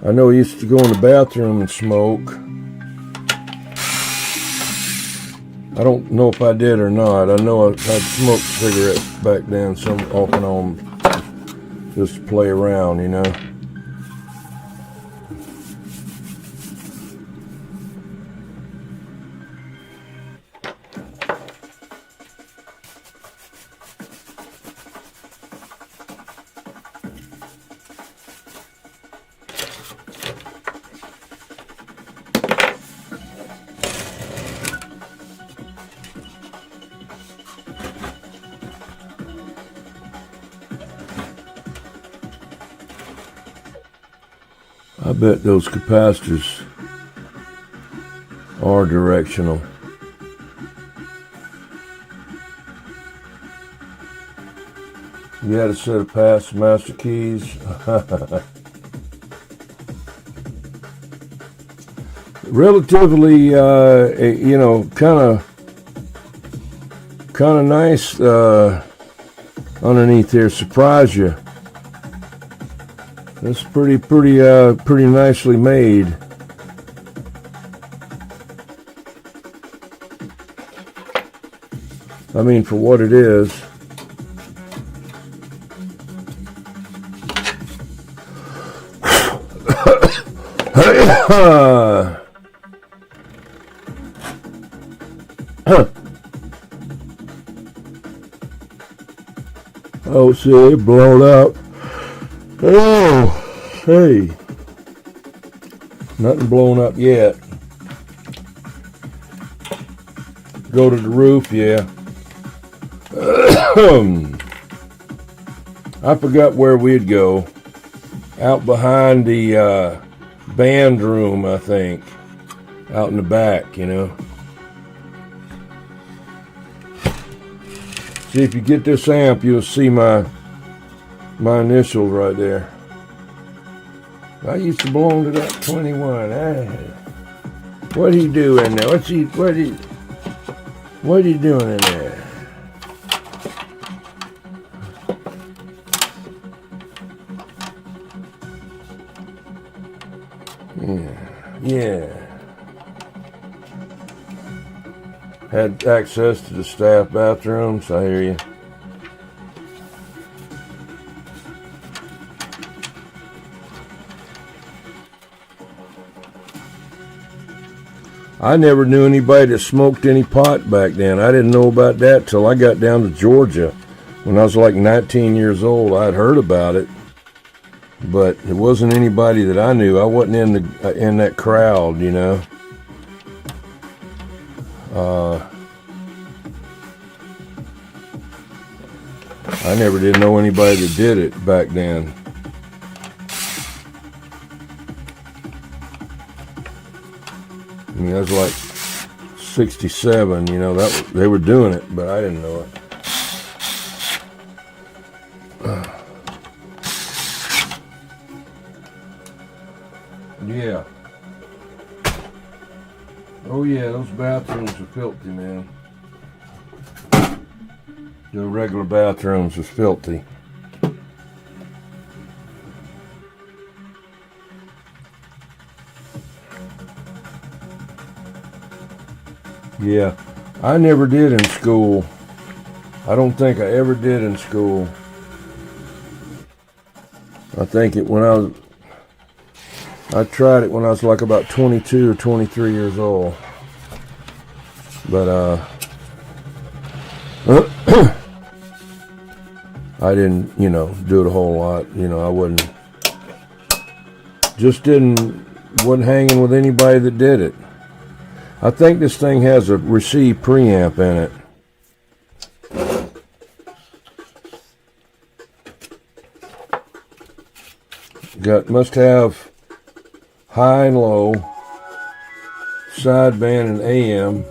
I know we used to go in the bathroom and smoke. I don't know if I did or not. I know I'd smoked cigarettes back then, some off and on, just to play around, you know. I bet those capacitors are directional. You had a set of past master keys. Relatively, you know, kind of nice underneath here. Surprise you. It's pretty nicely made. I mean, for what it is. Oh, see, blown up. Oh, hey. Nothing blown up yet. Go to the roof, yeah. I forgot where we'd go. Out behind the band room, I think. Out in the back, you know. See, if you get this amp, you'll see my initials right there. I used to belong to that 21. What he doing there? What he doing in there? Yeah. Had access to the staff bathrooms, I hear you. I never knew anybody that smoked any pot back then. I didn't know about that till I got down to Georgia. When I was like 19 years old, I'd heard about it. But it wasn't anybody that I knew. I wasn't in that crowd, you know. I never did know anybody that did it back then. I mean, that was like 67, you know, they were doing it, but I didn't know it. Yeah. Oh yeah, those bathrooms are filthy, man. The regular bathrooms are filthy. Yeah, I never did in school. I don't think I ever did in school. I think I tried it when I was like about 22 or 23 years old. But I didn't, you know, do it a whole lot. You know, I wasn't hanging with anybody that did it. I think this thing has a receive preamp in it. Must have high and low, sideband and AM,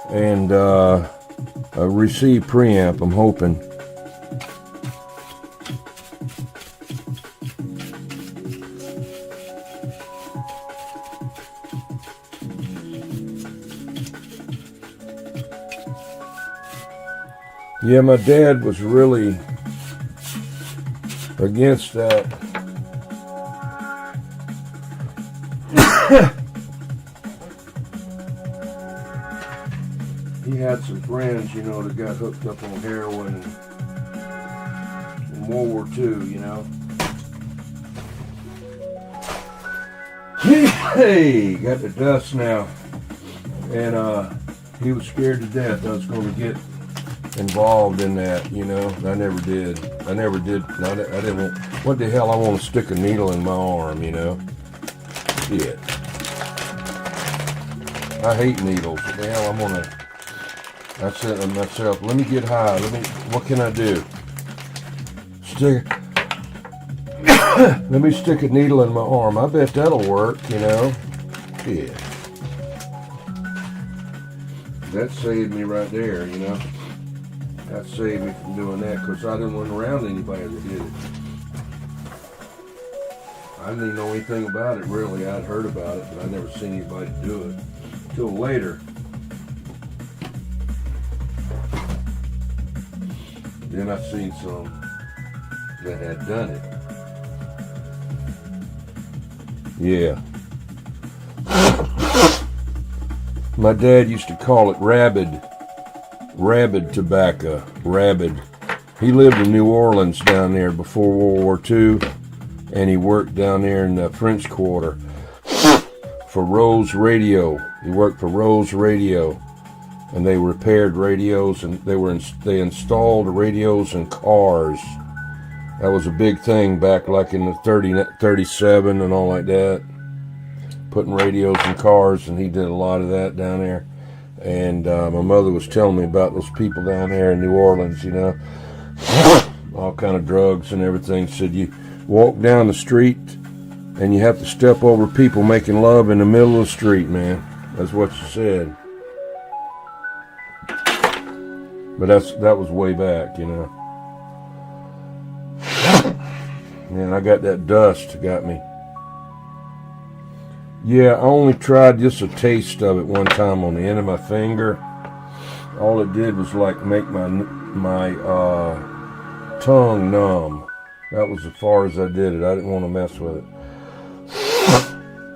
and a receive preamp, I'm hoping. Yeah, my dad was really against that. He had some friends, you know, that got hooked up on heroin in World War II, you know. Hey, got the dust now. And he was scared to death I was going to get involved in that, you know. I never did. I didn't want, what the hell, I want to stick a needle in my arm, you know. Shit. I hate needles. What the hell, I'm going to, I said to myself, let me get high. What can I do? Let me stick a needle in my arm. I bet that'll work, you know. Yeah. That saved me right there, you know. That saved me from doing that because I didn't run around anybody that did it. I didn't even know anything about it, really. I'd heard about it, but I never seen anybody do it until later. Then I seen some that had done it. Yeah. My dad used to call it rabid tobacco, rabid. He lived in New Orleans down there before World War II, and he worked down there in the French Quarter for Rose Radio. He worked for Rose Radio, and they repaired radios, and they installed radios in cars. That was a big thing back like in the 37 and all like that. Putting radios in cars, and he did a lot of that down there. And my mother was telling me about those people down there in New Orleans, you know. All kind of drugs and everything. Said you walk down the street and you have to step over people making love in the middle of the street, man. That's what she said. But that was way back, you know. And I got that dust, got me. Yeah, I only tried just a taste of it one time on the end of my finger. All it did was like make my tongue numb. That was as far as I did it. I didn't want to mess with it.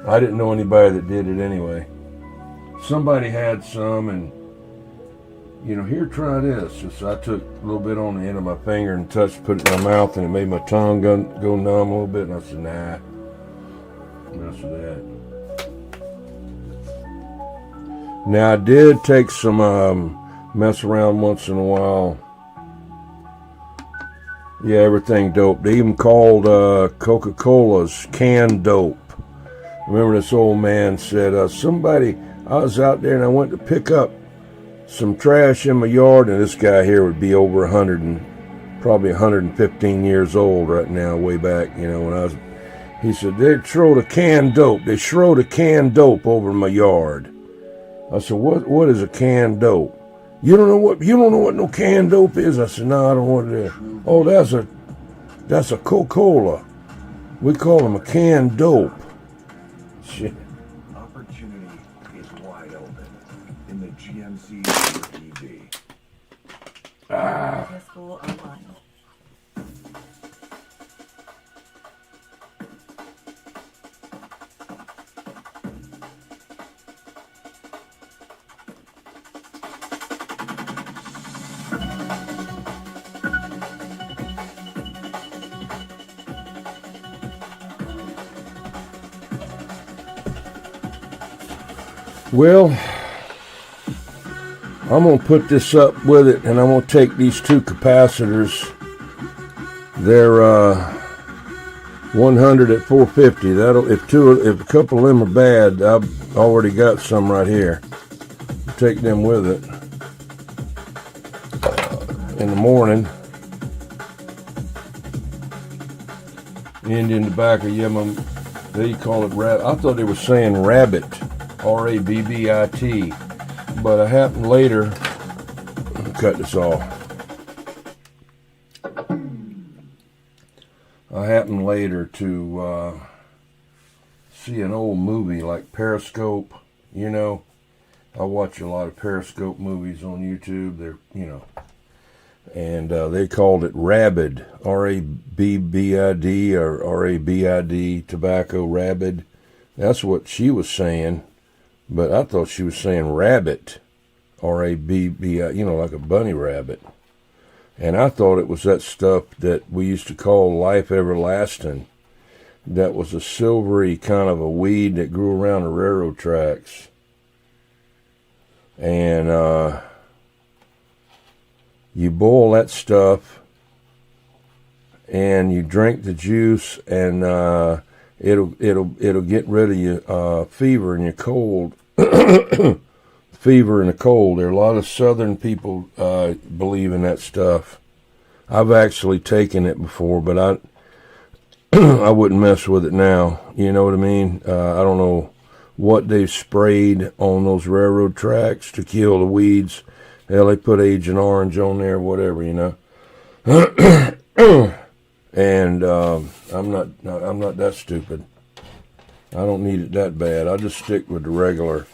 I didn't know anybody that did it anyway. Somebody had some, and you know, here, try this. So I took a little bit on the end of my finger and put it in my mouth, and it made my tongue go numb a little bit. And I said, nah, mess with that. Now, I did take some mess around once in a while. Yeah, everything dope. They even called Coca-Cola's canned dope. Remember this old man said, I was out there and I went to pick up some trash in my yard, and this guy here would be over 100 and probably 115 years old right now, way back, you know, he said, they throw a canned dope over my yard. I said, what is a canned dope? You don't know what no canned dope is? I said, no, I don't know what it is. Oh, that's a Coca-Cola. We call them a canned dope. Shit. Opportunity is wide open in the GMC EV. Business School Online. Well, I'm going to put this up with it, and I'm going to take these two capacitors. They're 100 at 450. If a couple of them are bad, I've already got some right here. Take them with it in the morning. Indian tobacco, yeah, they call it rabbit. I thought they were saying rabbit. R-A-B-B-I-T, but I happened later, let me cut this off. I happened later to see an old movie like Periscope, you know. I watch a lot of Periscope movies on YouTube, they're, you know, and they called it Rabid, R-A-B-B-I-D or R-A-B-I-D, tobacco, Rabid. That's what she was saying. But I thought she was saying rabbit. R-A-B-B-I, like a bunny rabbit. And I thought it was that stuff that we used to call life everlasting. That was a silvery kind of a weed that grew around the railroad tracks. And you boil that stuff and you drink the juice, and it'll get rid of your fever and your cold. Fever and a cold. There are a lot of southern people believe in that stuff. I've actually taken it before, but I wouldn't mess with it now. You know what I mean? I don't know what they've sprayed on those railroad tracks to kill the weeds. Hell, they put Agent Orange on there, whatever, And I'm not that stupid. I don't need it that bad. I just stick with the regular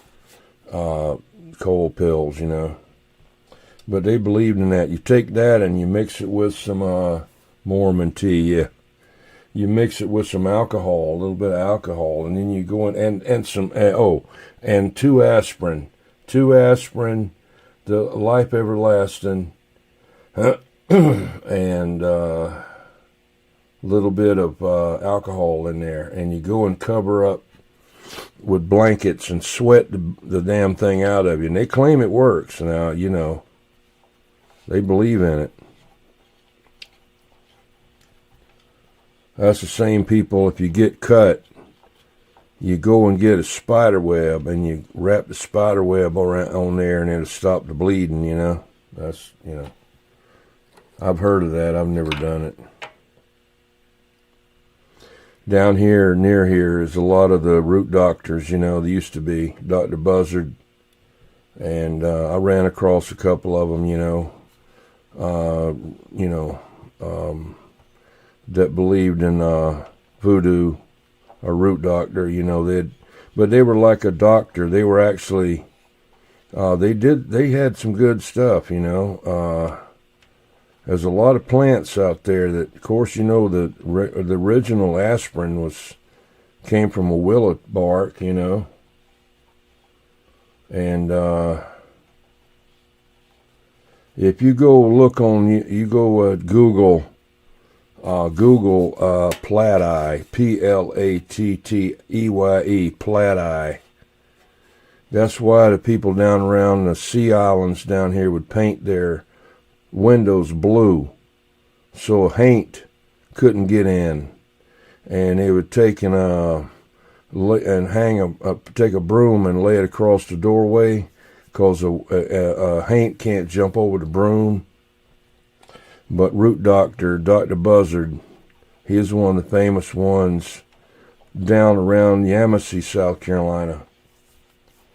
cold pills, But they believed in that. You take that and you mix it with some Mormon tea, yeah. You mix it with some alcohol, a little bit of alcohol, and then you go in and some and 2 aspirin, the life everlasting, and a little bit of alcohol in there, and you go and cover up with blankets and sweat the damn thing out of you. And they claim it works. Now, they believe in it. That's the same people, if you get cut, you go and get a spider web and you wrap the spider web around on there and it'll stop the bleeding, That's, I've heard of that. I've never done it. Down here, near here, is a lot of the root doctors, there used to be Dr. Buzzard, and I ran across a couple of them, that believed in voodoo, a root doctor, but they were like a doctor. They were actually, they had some good stuff, There's a lot of plants out there that, of course, the original aspirin came from a willow bark, and if you go look on, you go Google platt eye, Platteye, platt eye. That's why the people down around the sea islands down here would paint their windows blue, so haint couldn't get in, and they would take take a broom and lay it across the doorway, because a haint can't jump over the broom. But root doctor, Dr. Buzzard, he is one of the famous ones down around Yamasee, South Carolina.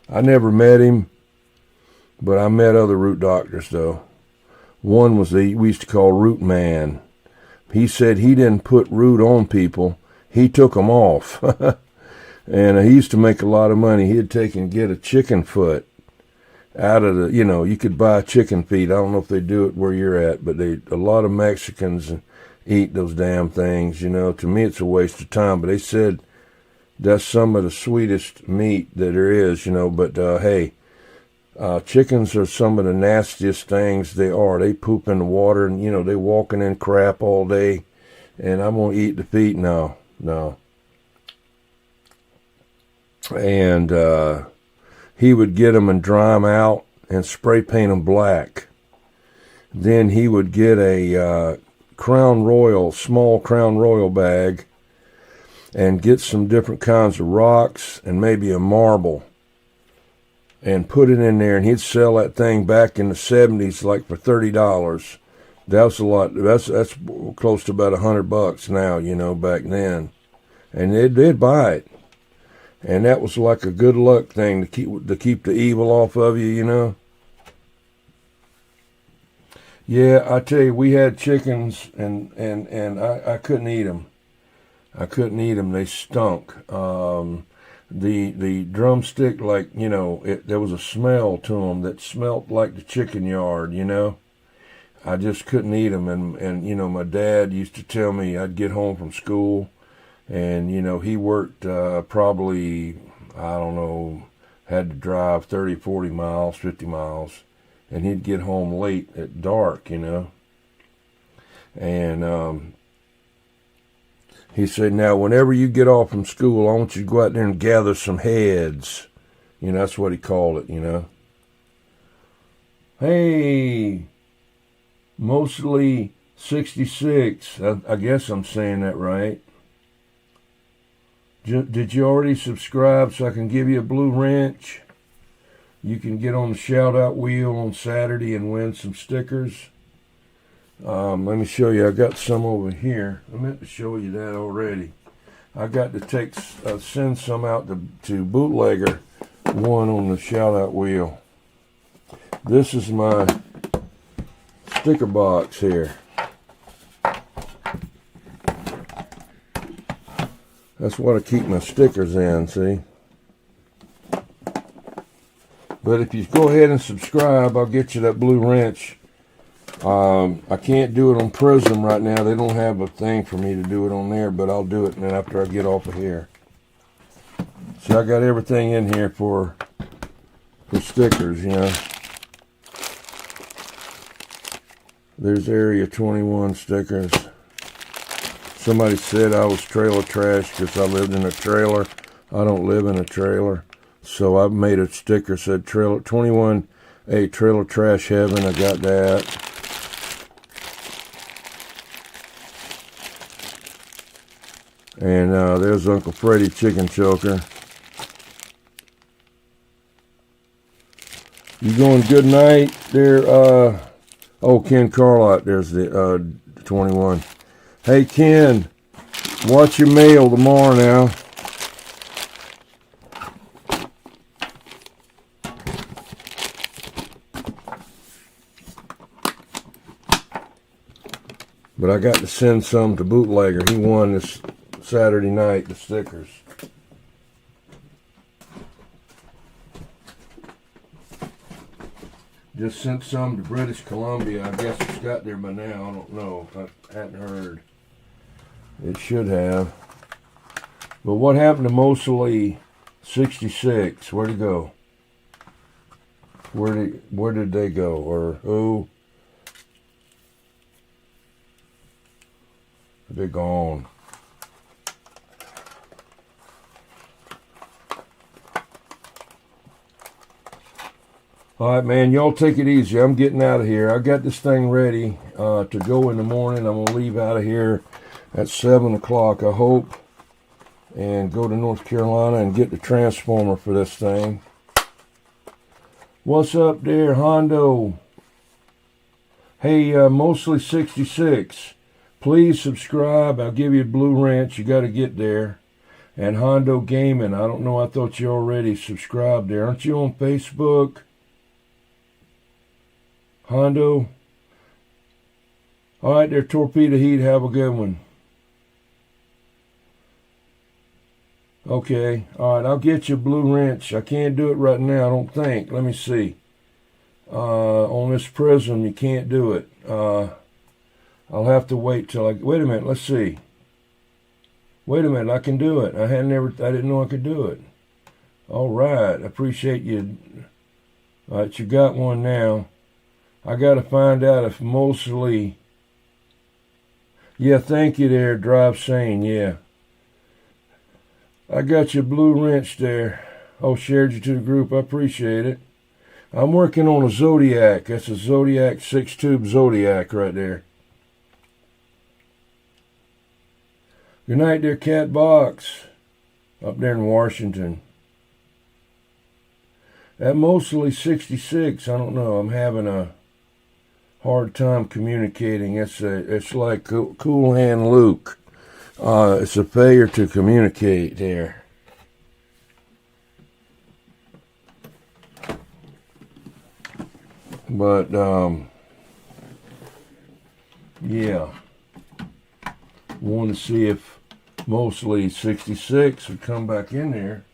I never met him, but I met other root doctors, though. One was we used to call Root Man. He said he didn't put root on people, he took them off. And he used to make a lot of money. He'd take and get a chicken foot out of the, you could buy chicken feet. I don't know if they do it where you're at, but a lot of Mexicans eat those damn things, To me, it's a waste of time, but they said that's some of the sweetest meat that there is, But, hey, chickens are some of the nastiest things they are. They poop in the water and, they walking in crap all day. And I'm going to eat the feet? No. And he would get them and dry them out and spray paint them black. Then he would get a small Crown Royal bag, and get some different kinds of rocks and maybe a marble, and put it in there, and he'd sell that thing back in the 70s like for $30. That was a lot. That's close to about $100 now, back then. And they'd buy it. And that was like a good luck thing to keep the evil off of you, Yeah, I tell you, we had chickens, and I couldn't eat them. They stunk. The drumstick, there was a smell to them that smelt like the chicken yard, I just couldn't eat them. And my dad used to tell me, I'd get home from school, and, he worked probably, I don't know had to drive 30, 40 miles, 50 miles, and he'd get home late at dark, you know. And he said, now, whenever you get off from school, I want you to go out there and gather some heads. You know, that's what he called it, you know. Hey, mostly 66. I guess I'm saying that right. Did you already subscribe so I can give you a blue wrench? You can get on the shout-out wheel on Saturday and win some stickers. Let me show you. I got some over here. I meant to show you that already. I got to send some out to Bootlegger, one on the shout-out wheel. This is my sticker box here. That's what I keep my stickers in, see? But if you go ahead and subscribe, I'll get you that blue wrench. I can't do it on Prism right now. They don't have a thing for me to do it on there, but I'll do it after I get off of here. See, I got everything in here for stickers, you know. There's Area 21 stickers. Somebody said I was trailer trash because I lived in a trailer. I don't live in a trailer. So I made a sticker said trailer 21A trailer trash heaven. I got that. And there's Uncle Freddy Chicken Choker. You going good night there? Oh, Ken Carlott. There's the 21. Hey, Ken, watch your mail tomorrow now. But I got to send some to Bootlegger. He won this Saturday night, the stickers. Just sent some to British Columbia. I guess it's got there by now. I don't know. I hadn't heard. It should have. But what happened to mostly 66? Where'd it go? Where did they go? Or who? They're gone. All right, man, y'all take it easy. I'm getting out of here. I got this thing ready to go in the morning. I'm going to leave out of here at 7 o'clock, I hope, and go to North Carolina and get the transformer for this thing. What's up there, Hondo? Hey, mostly 66. Please subscribe. I'll give you a blue wrench. You got to get there. And Hondo Gaming. I don't know. I thought you already subscribed there. Aren't you on Facebook? Hondo. All right, there, Torpedo Heat. Have a good one. Okay. All right, I'll get you a blue wrench. I can't do it right now, I don't think. Let me see. On this Prism, you can't do it. I'll have to wait till wait a minute, let's see. Wait a minute, I can do it. I didn't know I could do it. All right, I appreciate you. All right, you got one now. I got to find out if mostly. Yeah, thank you there, Drive Sane, yeah. I got your blue wrench there. Oh, shared you to the group, I appreciate it. I'm working on a Zodiac. That's a Zodiac 6-tube Zodiac right there. Good night there, Cat Box. Up there in Washington. At mostly 66, I don't know. I'm having a hard time communicating. It's like Cool Hand Luke. It's a failure to communicate there. But, yeah. Want to see if mostly 66 would come back in there.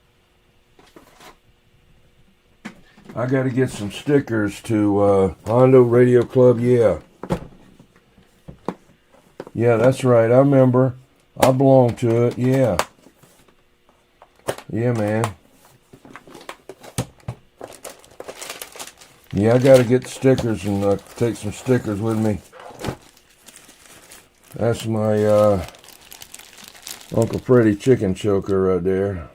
I got to get some stickers to Hondo Radio Club, yeah. Yeah, that's right, I remember. I belong to it, yeah. Yeah, man. Yeah, I got to get the stickers and take some stickers with me. That's my Uncle Freddy chicken choker right there.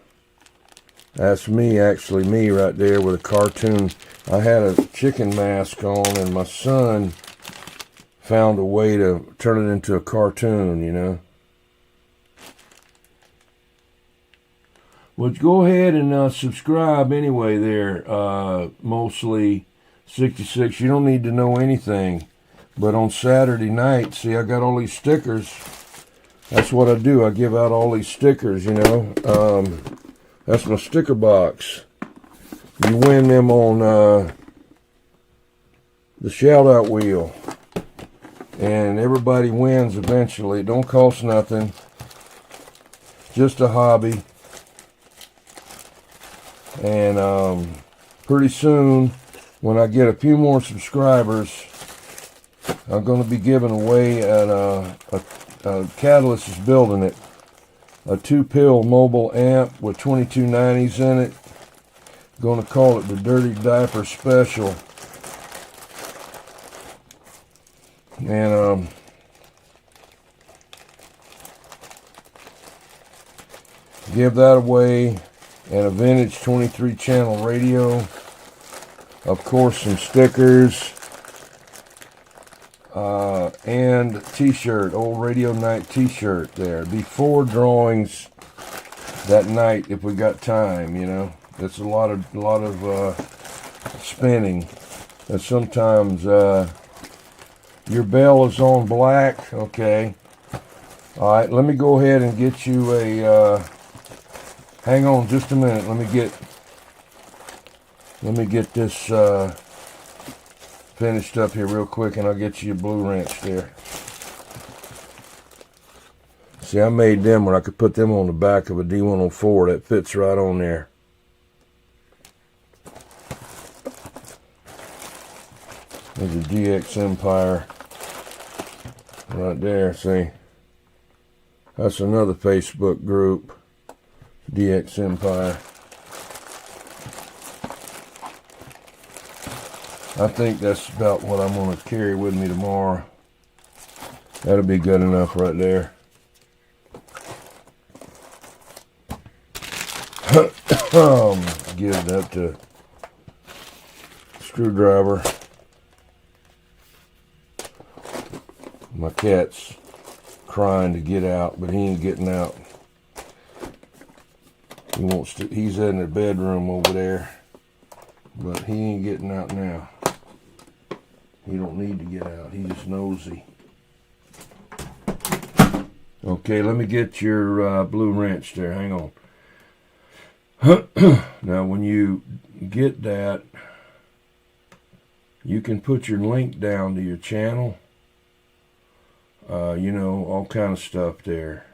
That's me, actually me right there with a cartoon. I had a chicken mask on, and my son found a way to turn it into a cartoon, you know. Well, go ahead and subscribe anyway there, mostly 66. You don't need to know anything. But on Saturday night, see, I got all these stickers. That's what I do. I give out all these stickers, you know. That's my sticker box. You win them on the shout-out wheel. And everybody wins eventually. It don't cost nothing. Just a hobby. And pretty soon, when I get a few more subscribers, I'm going to be giving away a Catalyst is building it, a 2-pill mobile amp with 2290s in it. Going to call it the Dirty Diaper Special. And give that away, and a vintage 23 channel radio, of course some stickers, and t-shirt, old Radio Night t-shirt there. Be 4 drawings that night if we got time, you know. It's a lot of spinning, and sometimes your bell is on black. Okay, all right, let me go ahead and get you a hang on just a minute. Let me get this finished up here real quick, and I'll get you a blue wrench there. See, I made them where I could put them on the back of a D104. That fits right on there. There's a DX Empire right there, see? That's another Facebook group, DX Empire. I think that's about what I'm going to carry with me tomorrow. That'll be good enough right there. Give it up to screwdriver. My cat's crying to get out, but he ain't getting out. He wants to. He's in the bedroom over there, but he ain't getting out now. He don't need to get out. He's just nosy. Okay, let me get your blue wrench there. Hang on. Now, when you get that, you can put your link down to your channel. You know, all kind of stuff there.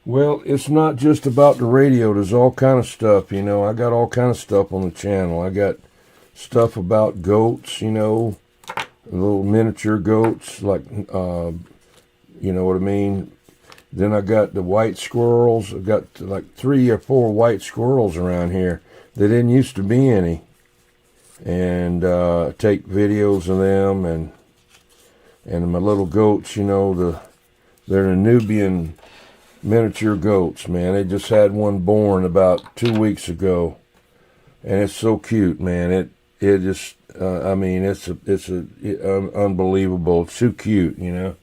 Well, it's not just about the radio. There's all kind of stuff, you know. I got all kind of stuff on the channel. I got stuff about goats, you know, little miniature goats, like, you know what I mean? Then I got the white squirrels. I got like 3 or 4 white squirrels around here. There didn't used to be any. And take videos of them, and my little goats, you know, they're the Nubian miniature goats, man. They just had one born about 2 weeks ago, and it's so cute, man. It just I mean, it's unbelievable. It's too cute, you know.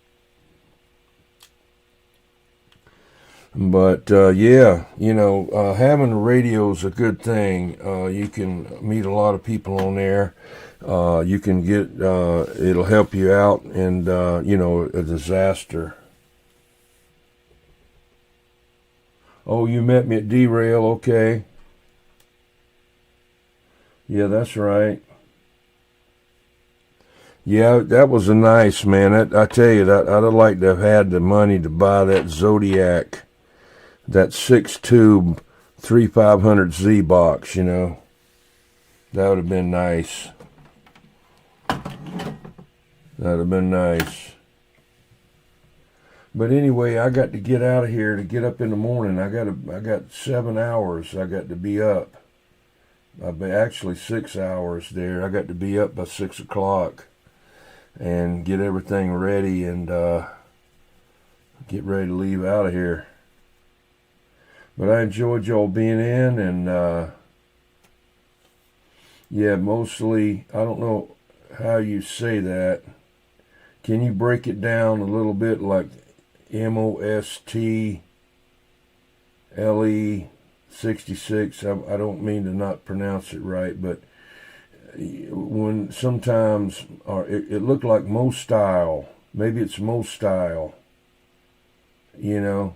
But yeah, you know, having a radio is a good thing. You can meet a lot of people on there. You can get it'll help you out in you know, a disaster. Oh, you met me at Derail, okay. Yeah, that's right. Yeah, that was a nice, man. I tell you, that I'd have liked to have had the money to buy that Zodiac, that 6-tube 3500Z box, you know. That would have been nice. That would have been nice. But anyway, I got to get out of here to get up in the morning. I got 7 hours I got to be up. actually 6 hours there. I got to be up by 6 o'clock and get everything ready and get ready to leave out of here. But I enjoyed y'all being in, and yeah, mostly, I don't know how you say that. Can you break it down a little bit, like MOSTLE 66? I don't mean to not pronounce it right, but when sometimes, or it looked like Mostyle. Maybe it's Mostyle. You know,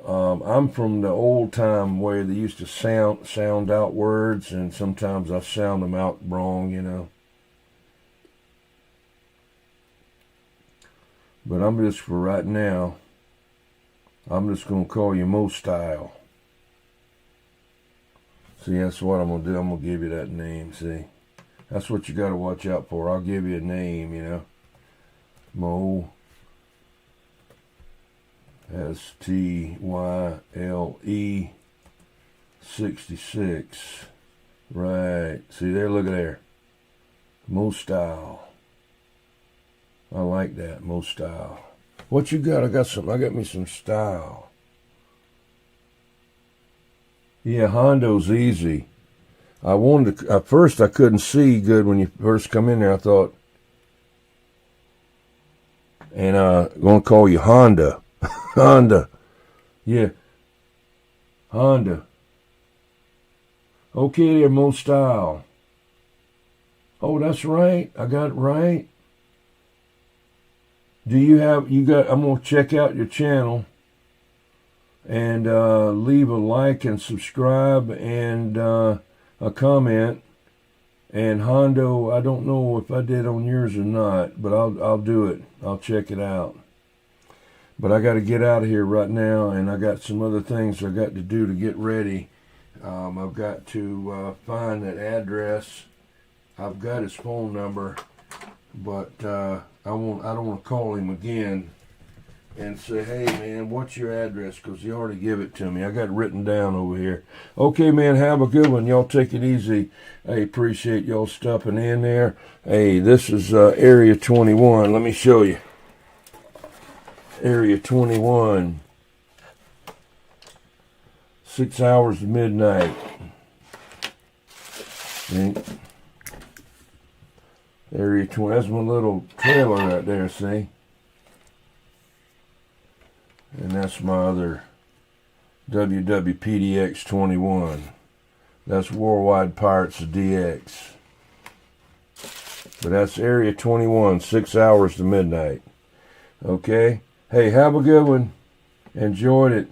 I'm from the old time where they used to sound out words, and sometimes I sound them out wrong, you know. But I'm just, for right now, I'm just going to call you Mostyle. See, that's what I'm going to do. I'm going to give you that name, see. That's what you got to watch out for. I'll give you a name, you know. Mo. STYLE 66. Right. See there, look at there. Mostyle. I like that, Mostyle. What you got? I got me some style. Yeah, Hondo's easy. I wanted to, at first I couldn't see good when you first come in there. I thought, and gonna call you Honda. Honda. Yeah. Honda. Okay there, Mostyle. Oh, that's right. I got it right. I'm going to check out your channel and leave a like and subscribe and a comment. And Hondo, I don't know if I did on yours or not, but I'll do it. I'll check it out. But I got to get out of here right now, and I got some other things I got to do to get ready. I've got to find that address. I've got his phone number, but I don't want to call him again and say, hey, man, what's your address? Because he already gave it to me. I got it written down over here. Okay, man, have a good one. Y'all take it easy. I appreciate y'all stopping in there. Hey, this is Area 21. Let me show you. Area 21. 6 hours to midnight. See? Area 20. That's my little trailer right there, see? And that's my other WWPDX 21. That's Worldwide Pirates of DX. But that's Area 21, 6 hours to midnight. Okay? Hey, have a good one. Enjoyed it.